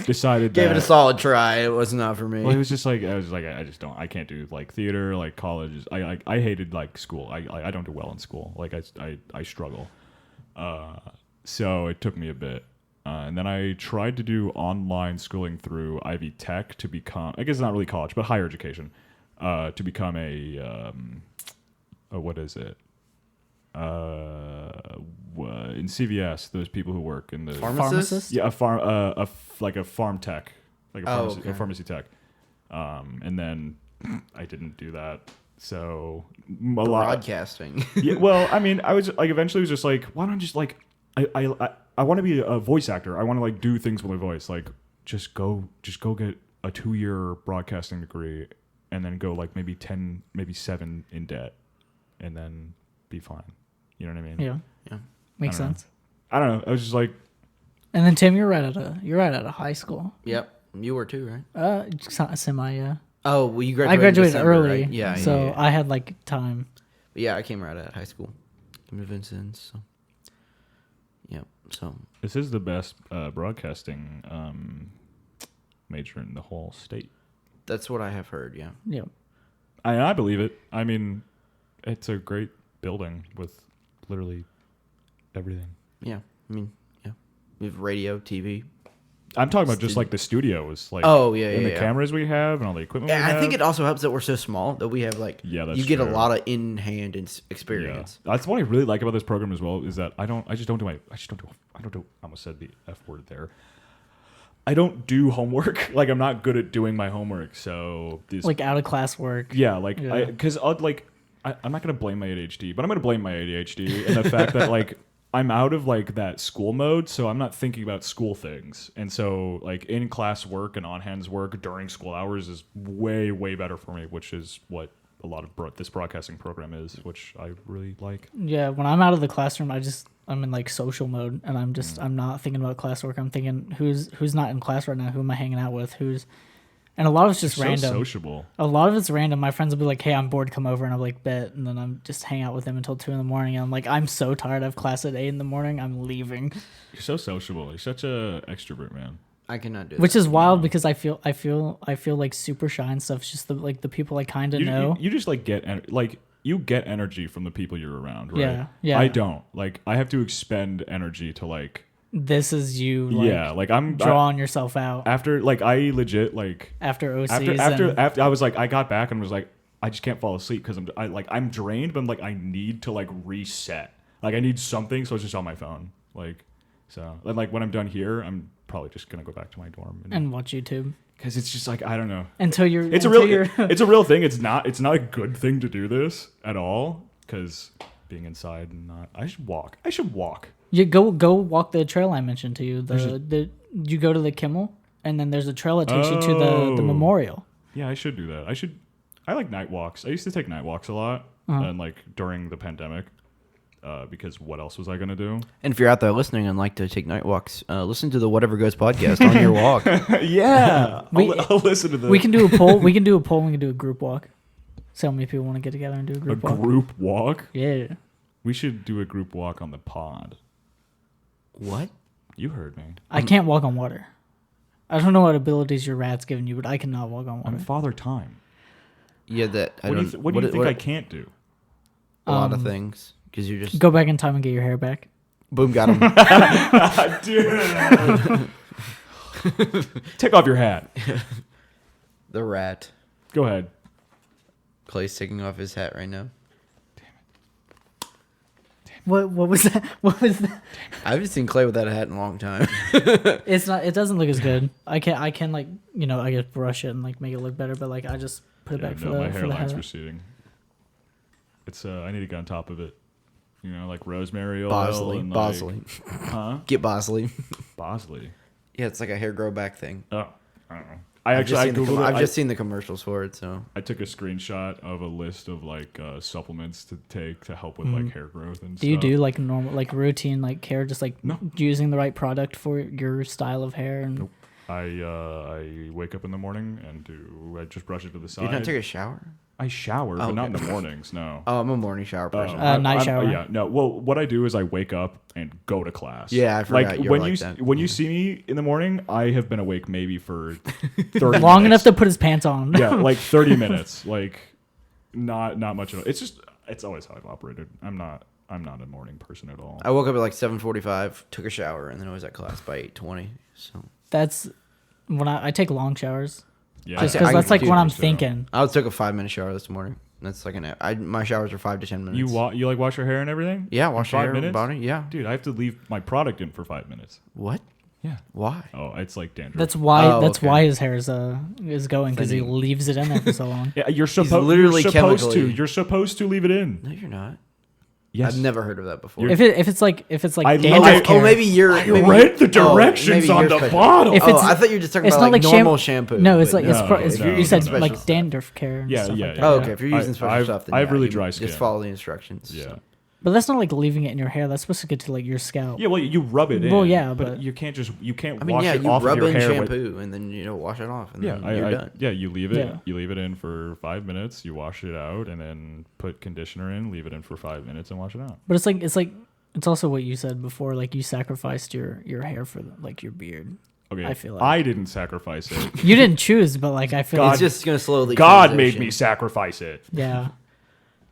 Decided Gave that it a solid try. It was not for me. Well, it was just like I just don't. I can't do like theater, like college. I hated like school. I don't do well in school. Like I struggle. So it took me a bit, and then I tried to do online schooling through Ivy Tech to become. I guess it's not really college, but higher education, to become a what is it? In CVS, those people who work in the Pharmacist? yeah, like a farm tech, like a, Oh, pharmacy, okay. a pharmacy tech. And then I didn't do that. So a lot. Broadcasting. Yeah, well, I mean, I was like, eventually was just like, why don't I just like, I want to be a voice actor. I want to like do things with my voice. Like, just go get a 2-year broadcasting degree, and then go like maybe 10, maybe 7 in debt, and then be fine. You know what I mean? Yeah. Yeah. Makes I don't know. sense. I don't know. I was just like, And then Tim, you're right out of high school. Yep. You were too, right? Semi. Yeah. Oh, well, you graduated. I graduated December, early. Right? Yeah. So yeah. I had like time. Yeah, I came right out of high school. I'm in Vincennes. So. Yeah. So. this is the best broadcasting major in the whole state. That's what I have heard. Yeah. Yeah. I believe it. I mean, it's a great building with literally everything. Yeah, I mean, yeah, we have radio, TV. I'm talking about just like the studio is like. Oh, yeah, and yeah, the yeah. cameras we have and all the equipment. Yeah, we have. I think it also helps that we're so small that we have like Yeah, that's you get a true. lot of in-hand experience. Yeah. That's what I really like about this program as well is that I just don't do I almost said the F word there. I don't do homework. Like I'm not good at doing my homework. So this Like out of class work. yeah, like Yeah. because I'm not gonna blame my ADHD, but I'm gonna blame my ADHD and the fact that like I'm out of like that school mode, so I'm not thinking about school things. And so like in class work and on hands work during school hours is way better for me, which is what a lot of this broadcasting program is, which I really like. Yeah, when I'm out of the classroom, I'm in like social mode, and I'm not thinking about classwork. I'm thinking who's not in class right now, who am I hanging out with, and a lot of it's just So random. sociable. A lot of it's random. My friends will be like, "Hey, I'm bored. Come over," and I'm like, "Bet," and then I'm just hang out with them until 2 a.m. And I'm like, I'm so tired. I have class at 8 a.m. I'm leaving, You're so sociable. You're such a extrovert, man. I cannot do which that. is wild because I feel like super shy and stuff. It's just the people I kind of know. You just like you get energy from the people you're around, right? Yeah, yeah. I don't. Like I have to expend energy to like This is you. Like, yeah, like I'm drawing yourself out after like I legit like after OCs. after I was like I got back and was like I just can't fall asleep because I'm drained, but I'm like I need to like reset. Like I need something, so it's just on my phone. Like so, and like when I'm done here, I'm probably just gonna go back to my dorm and watch YouTube because it's just like I don't know. until you're. It's a until real you're- it's a real thing. It's not a good thing to do this at all because being inside and not. I should walk. You go walk the trail I mentioned to you. You go to the Kimmel, and then there's a trail that takes you to the Oh. memorial. Yeah, I should do that. I like night walks. I used to take night walks a lot, and like during the pandemic, because what else was I gonna do? And if you're out there listening and like to take night walks, listen to the Whatever Goes podcast on your walk. Yeah, We- I'll listen to the We can do a poll. We can do a poll. We can do a group walk. So many people want to get together and do a a group walk. group walk. Yeah. We should do a group walk on the pod. What? You heard me. I can't walk on water. I don't know what abilities your rat's giving you, but I cannot walk on water. I'm Father Time. Yeah, that I What do don't. you think I can't do? A lot of things because you just Go back in time and get your hair back. boom got him. Dude. Take off your hat. The rat. Go ahead. Clay's taking off his hat right now. What was that? What was that? I haven't seen Clay without a hat in a long time. It's not. It doesn't look as good. I can like I guess brush it and like make it look better, but like I just put it Yeah, back no, for my the hairline's hat. receding. It's I need to get on top of it. You know, like rosemary oil Bosley. and Bosley. Huh? Get Bosley. Bosley. Yeah, it's like a hair grow back thing. Oh, I don't know. I googled it. I've just seen the commercials for it, so I took a screenshot of a list of like supplements to take to help with like hair growth and Do you stuff. do like normal, like routine, like care, just like No. using the right product for your style of hair? And Nope. I wake up in the morning and I just brush it to the side. you don't take a shower. I shower, Oh, but not in okay. the mornings. No. Oh, I'm a morning shower person. Night shower. Yeah, no. Well, what I do is I wake up and go to class. Yeah, I forgot Like you're when like you that. when you see me in the morning, I have been awake maybe for 30 long enough minutes. to put his pants on. Yeah, like 30 minutes. Like not much at all. It's always how I've operated. I'm not a morning person at all. I woke up at like 7:45, took a shower, and then I was at class by 8:20. So That's when I take long showers. Yeah, Just I because that's like do when I'm too. thinking. I took a 5-minute shower this morning. That's like my showers are 5 to 10 minutes. You like wash your hair and everything? Yeah, In wash your 5 hair, minutes? body. Yeah. Dude, I have to leave my product in for 5 minutes. What? Yeah. Why? Oh, it's like dandruff. That's why. Oh, that's okay. why his hair is going because he Thinning. leaves it in there for so long. Yeah, you're literally supposed to. chemically- You're supposed to leave it in. No, you're not. Yes. I've never heard of that before. You're- If it's like I dandruff care. maybe you're. I maybe, read the oh, directions maybe on you're the special. bottle. If Oh, it's- I thought you were just talking it's about not like like normal shampoo. No, it's but like No, it's no, you said no, no. like dandruff care. And Yeah, stuff yeah, like yeah. that. Oh, okay. If you're using special I've- stuff, then I have yeah, really you dry skin. Just follow the instructions. Yeah. so. But that's not like leaving it in your hair. That's supposed to get to like your scalp. Yeah, well, you rub it in. Well, yeah, but but- you can't I mean, wash yeah, it you off rub of your in hair with. shampoo and then wash it off, and Yeah, then you're done. yeah, you leave it. Yeah. You leave it in for 5 minutes. You wash it out, and then put conditioner in. Leave it in for 5 minutes and wash it out. But it's also what you said before. Like you sacrificed your hair for like your beard. Okay, I feel like. I didn't sacrifice it. You didn't choose, but like I feel It's like just gonna slowly. God made transition. me sacrifice it. yeah.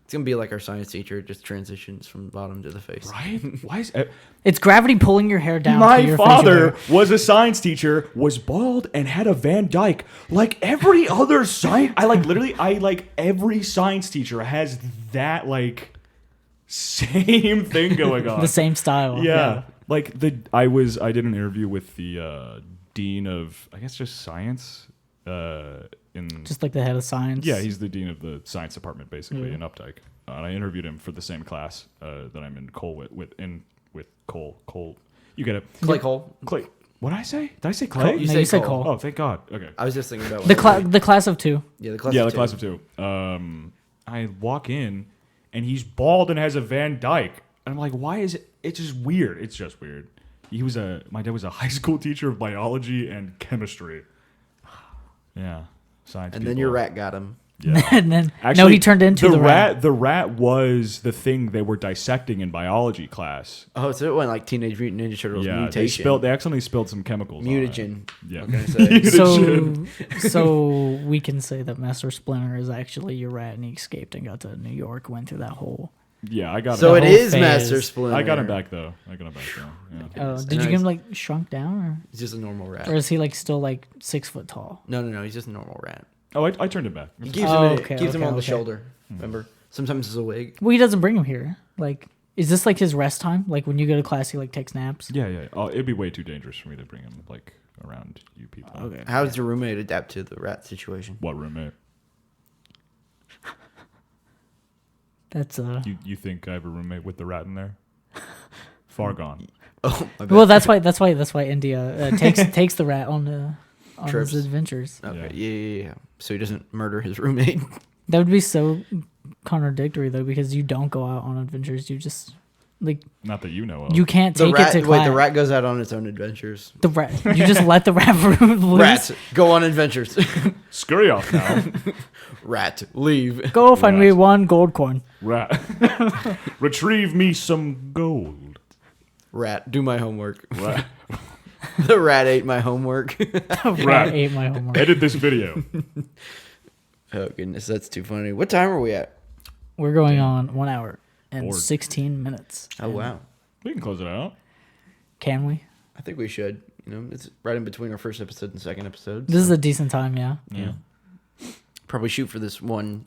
It's gonna be like our science teacher, it just transitions from the bottom to the face. Right? Why is It's gravity pulling your hair down. to My your father facial was a science teacher, was bald, and had a Van Dyke. Like every other science, I like every science teacher has that like same thing going hair. on. The same style. Yeah. like I did an interview with the dean of I guess just science in Just like the head of science. yeah, he's the dean of the science department basically Yeah. in Updike. And I interviewed him for the same class that I'm in Cole with Cole. Cole, you get it. Clay Cole. Clay. What did I say? Did I say Clay? Cole? You No, say you said Cole. Cole. Oh, thank God. Okay. I was just thinking about The class of 2. Yeah, the class. Yeah, of the two. class of 2. I walk in and he's bald and has a Van Dyke. And I'm like, why is it? It's just weird. It's just weird. My dad was a high school teacher of biology and chemistry. Yeah, science. And then people. your rat got him. Yeah. And then Actually, he turned into the rat. The rat was the thing they were dissecting in biology class. Oh, so it went like Teenage Mutant Ninja Turtles Yeah, mutation. they accidentally spilled some chemicals. on it. Mutagen. Yeah. What can I say? Mutagen. So we can say that Master Splinter is actually your rat, and he escaped and got to New York, went through that whole. Yeah, I got So him. it whole is phase. Master Splinter. I got him back though. Yeah. Did you get him like shrunk down, He's just a normal rat. or is he like still like 6 foot tall? No. He's just a normal rat. Oh, I turned him back. He keeps Oh, him, okay, keeps him okay, on the okay. shoulder. Remember? Sometimes it's a wig. Well, he doesn't bring him here. Like, is this like his rest time? Like when you go to class, he like takes naps. Yeah. Oh, it'd be way too dangerous for me to bring him like around you people. Okay. How does your roommate adapt to the rat situation? What roommate? That's You think I have a roommate with the rat in there? Far gone. Oh, my bad. Well, that's why India takes the rat on Trips. his adventures. Okay. Yeah. So he doesn't murder his roommate. That would be so contradictory though, because you don't go out on adventures. You just like Not that you know of. you can't The take rat. it to Wait, class. the rat goes out on its own adventures. The rat. You just let the rat loose. Rats go on adventures. Scurry off now. Rat leave. Go find me Rat. 1 gold coin. Rat. Retrieve me some gold. Rat do my homework. Rat. The rat ate my homework. The rat Rat. ate my homework. Edit this video. Oh goodness, that's too funny. What time are we at? We're going on 1 hour and Bored. 16 minutes. Oh wow. We can close it out. Can we? I think we should. You know, it's right in between our first episode and second episode. This is a decent time, yeah. Yeah. Probably shoot for this 1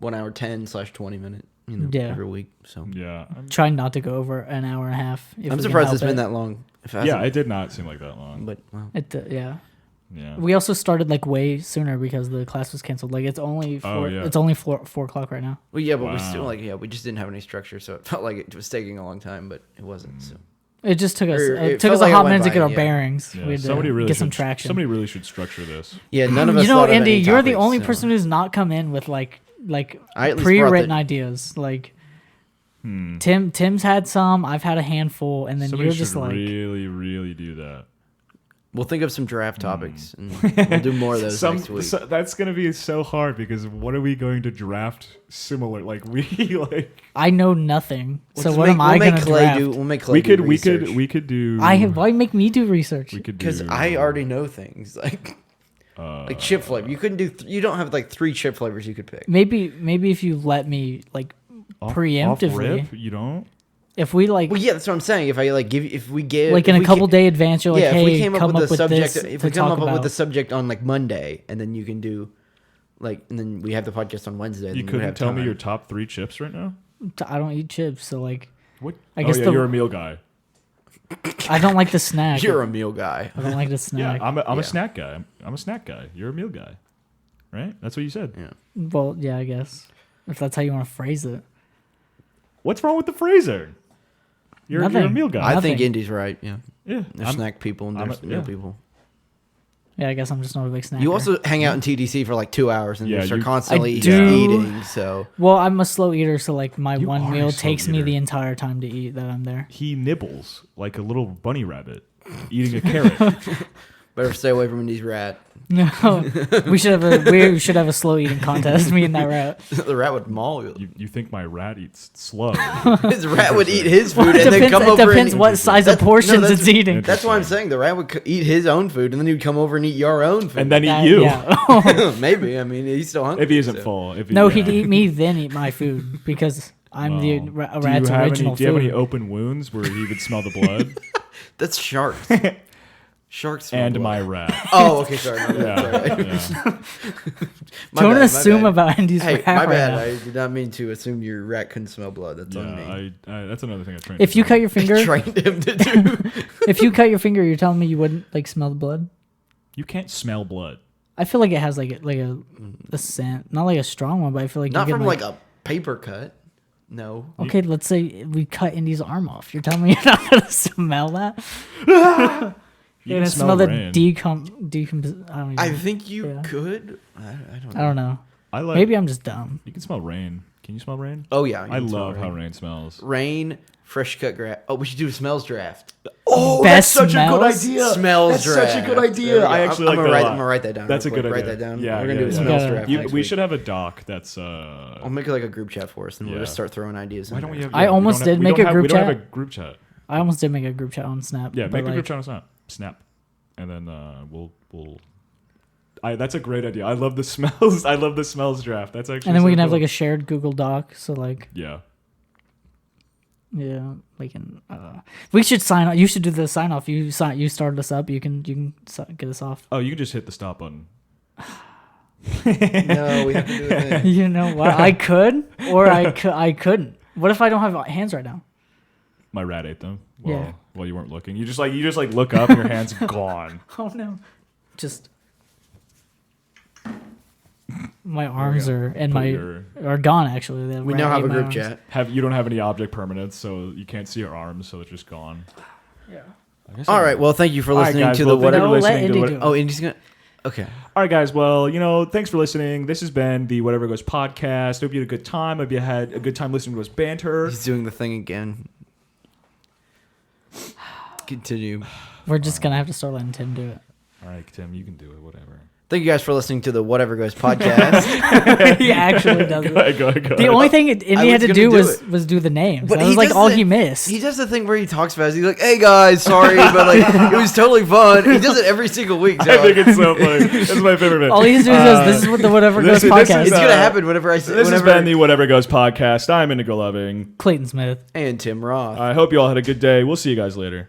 hour 10/20 minute. You know, Yeah. every week. So Yeah. Try not to go over an hour and a half. If I'm we surprised can it's help been it. that long. If it Yeah, hasn't- it did not seem like that long. But well, Yeah. Yeah. We also started like way sooner because the class was canceled. Like it's only yeah. it's only 4 o'clock right now. well, yeah, but we Wow. still we just didn't have any structure, so it felt like it was taking a long time, but it wasn't. So It just took us Or it it took felt us like a it hot went minute to by, get our yeah. bearings. Yeah, We had to somebody really get some should, traction. Somebody really should structure this. yeah, none of us. You know, thought of Andy, any you're the topics, only so- person who's not come in with like I at least brought pre-written the- ideas. Like Tim's had some, I've had a handful, and then Somebody you're should just like really, really do that. We'll think of some draft topics, and we'll do more of those next week. That's gonna be so hard because what are we going to draft similar? Like we like I know nothing. So We'll what make- am I we'll gonna make Clay draft? do? We'll make Clay we do could research. do. Why make me do research? we could do Because I already know things like chip flavor. You couldn't do. You don't have like 3 chip flavors you could pick. Maybe if you let me like off preemptively, rip, you don't. if we like Well, yeah, that's what I'm saying. If I like give, if we give, like in if a we couple ca- day advance, you're like, yeah, hey, if we came come up with the subject, this if we to come talk up with about. the subject on like Monday, and then you can do, like, and then we have the podcast on Wednesday. then You we couldn't have tell me time. your top 3 chips right now. I don't eat chips, so like What? I guess oh yeah, the- you're a meal guy. I don't like the snack. You're a meal guy. I don't like the snack. Yeah, I'm Yeah. a snack guy. I'm a snack guy. You're a meal guy, right? That's what you said. Yeah. Well, yeah, I guess if that's how you want to phrase it. What's wrong with the phrasing? You're a Nothing. meal guy. I think Nothing. Indy's right. Yeah, yeah, there's I'm- snack people and I'm there's a- meal yeah. people. Yeah, I guess I'm just not a big snacker. You also hang out in TDC for like 2 hours and Yeah, just are you- constantly I do. eating. So Well, I'm a slow eater, so like my You one are a meal slow takes me eater. the entire time to eat that I'm there. He nibbles like a little bunny rabbit eating a carrot. Better stay away from Indy's rat. No, we should have a slow eating contest. Me and that rat. The rat would maul you. You think my rat eats slow? His rat would eat his Well, food and then come it over depends and what size of That's- no, portions that's- it's eating. That's why I'm saying the rat would eat his own food and then he'd come over and eat your own food. And then eat That- you. Yeah. Maybe. I mean, he's still hungry. If he isn't so. full. If No, yeah. he'd eat me, then eat my food because I'm the rat's original Do you have any food. open wounds where he would smell the blood? That's sharks. Sharks. smell And blood. my rat. Oh, okay. Sorry. My bad, Yeah. sorry. yeah. My Don't bad, my assume bad. about Andy's Hey, rat my right bad. now. I did not mean to assume your rat couldn't smell blood. That's on me. I that's another thing I trained. If to you do. cut your finger, Trained him to do. if you cut your finger, you're telling me you wouldn't like smell the blood? You can't smell blood. I feel like it has like a scent, not like a strong one, but I feel like Not you can, from like a paper cut. No. Okay, let's say we cut Indy's arm off. You're telling me you're not gonna smell that? You You're can gonna smell the rain. decomp. I don't even. I think you Yeah. could. I don't know. I don't know. I like. Maybe I'm just dumb. You can smell rain. Can you smell rain? Oh yeah. you I can smell love how rain. rain smells. Rain, fresh cut grass. Oh, we should do a smells draft. Oh, Best that's such a good smells? idea. Smells That's draft. such a good There we idea. go. I actually I'm like gonna that a write, lot. I'm gonna write that down. That's a real good quick. idea. Write that down. Yeah, We're gonna yeah, do a yeah. smells Yeah. draft. You, next we week. should have a doc that's I'll make it like a group chat for us, and we'll Yeah. just start throwing ideas. Why in don't we there. have? I almost we don't did have- make we a don't have- group We don't have chat. a group chat. I almost did make a group chat on Snap. Yeah, but, make a like, group chat on Snap, and then we'll. That's a great idea. I love the smells. I love the smells draft. That's actually. And then we so can have cool. like a shared Google Doc. So like, Yeah. yeah, we can. We should sign off. You should do the sign off. You started us up. You can get us off. Oh, you can just hit the stop button. No, we have to do it. Then. You know what? I could, or I couldn't. What if I don't have hands right now? My rat ate them. Yeah. While you weren't looking, you just look up and your hand's gone. Oh no, just my arms are gone. Actually, The We rat now have ate a my group arms. chat. You don't have any object permanence, so you can't see your arms, so it's just gone. Yeah. All right. Well, thank you for All right, listening guys, to well, the thank you whatever. for No, let listening to Indy what- do it. Oh, Indy's gonna. Okay. All right, guys. Well, thanks for listening. This has been the Whatever Goes podcast. Hope you had a good time. Hope you had a good time listening to us banter. He's doing the thing again. Continue. We're just gonna have to start letting Tim do it. All right, Tim, you can do it. Whatever. Thank you guys for listening to the Whatever Goes podcast. He actually does Go it. ahead, go ahead, go The ahead. only thing Indy was had to gonna do do was it. was do the names. But That was like does all the- he missed. He does the thing where he talks fast. He's like, "Hey guys, sorry, but like it was totally fun." He does it every single week. So I think it's so funny. This is my favorite bit. All he has to do is this is what the Whatever this Goes is- this podcast. is, it's gonna happen whenever I say. This has Whenever been the Whatever Goes podcast. I'm Indigo Loving. Clayton Smith. and Tim Roth. I hope you all had a good day. We'll see you guys later.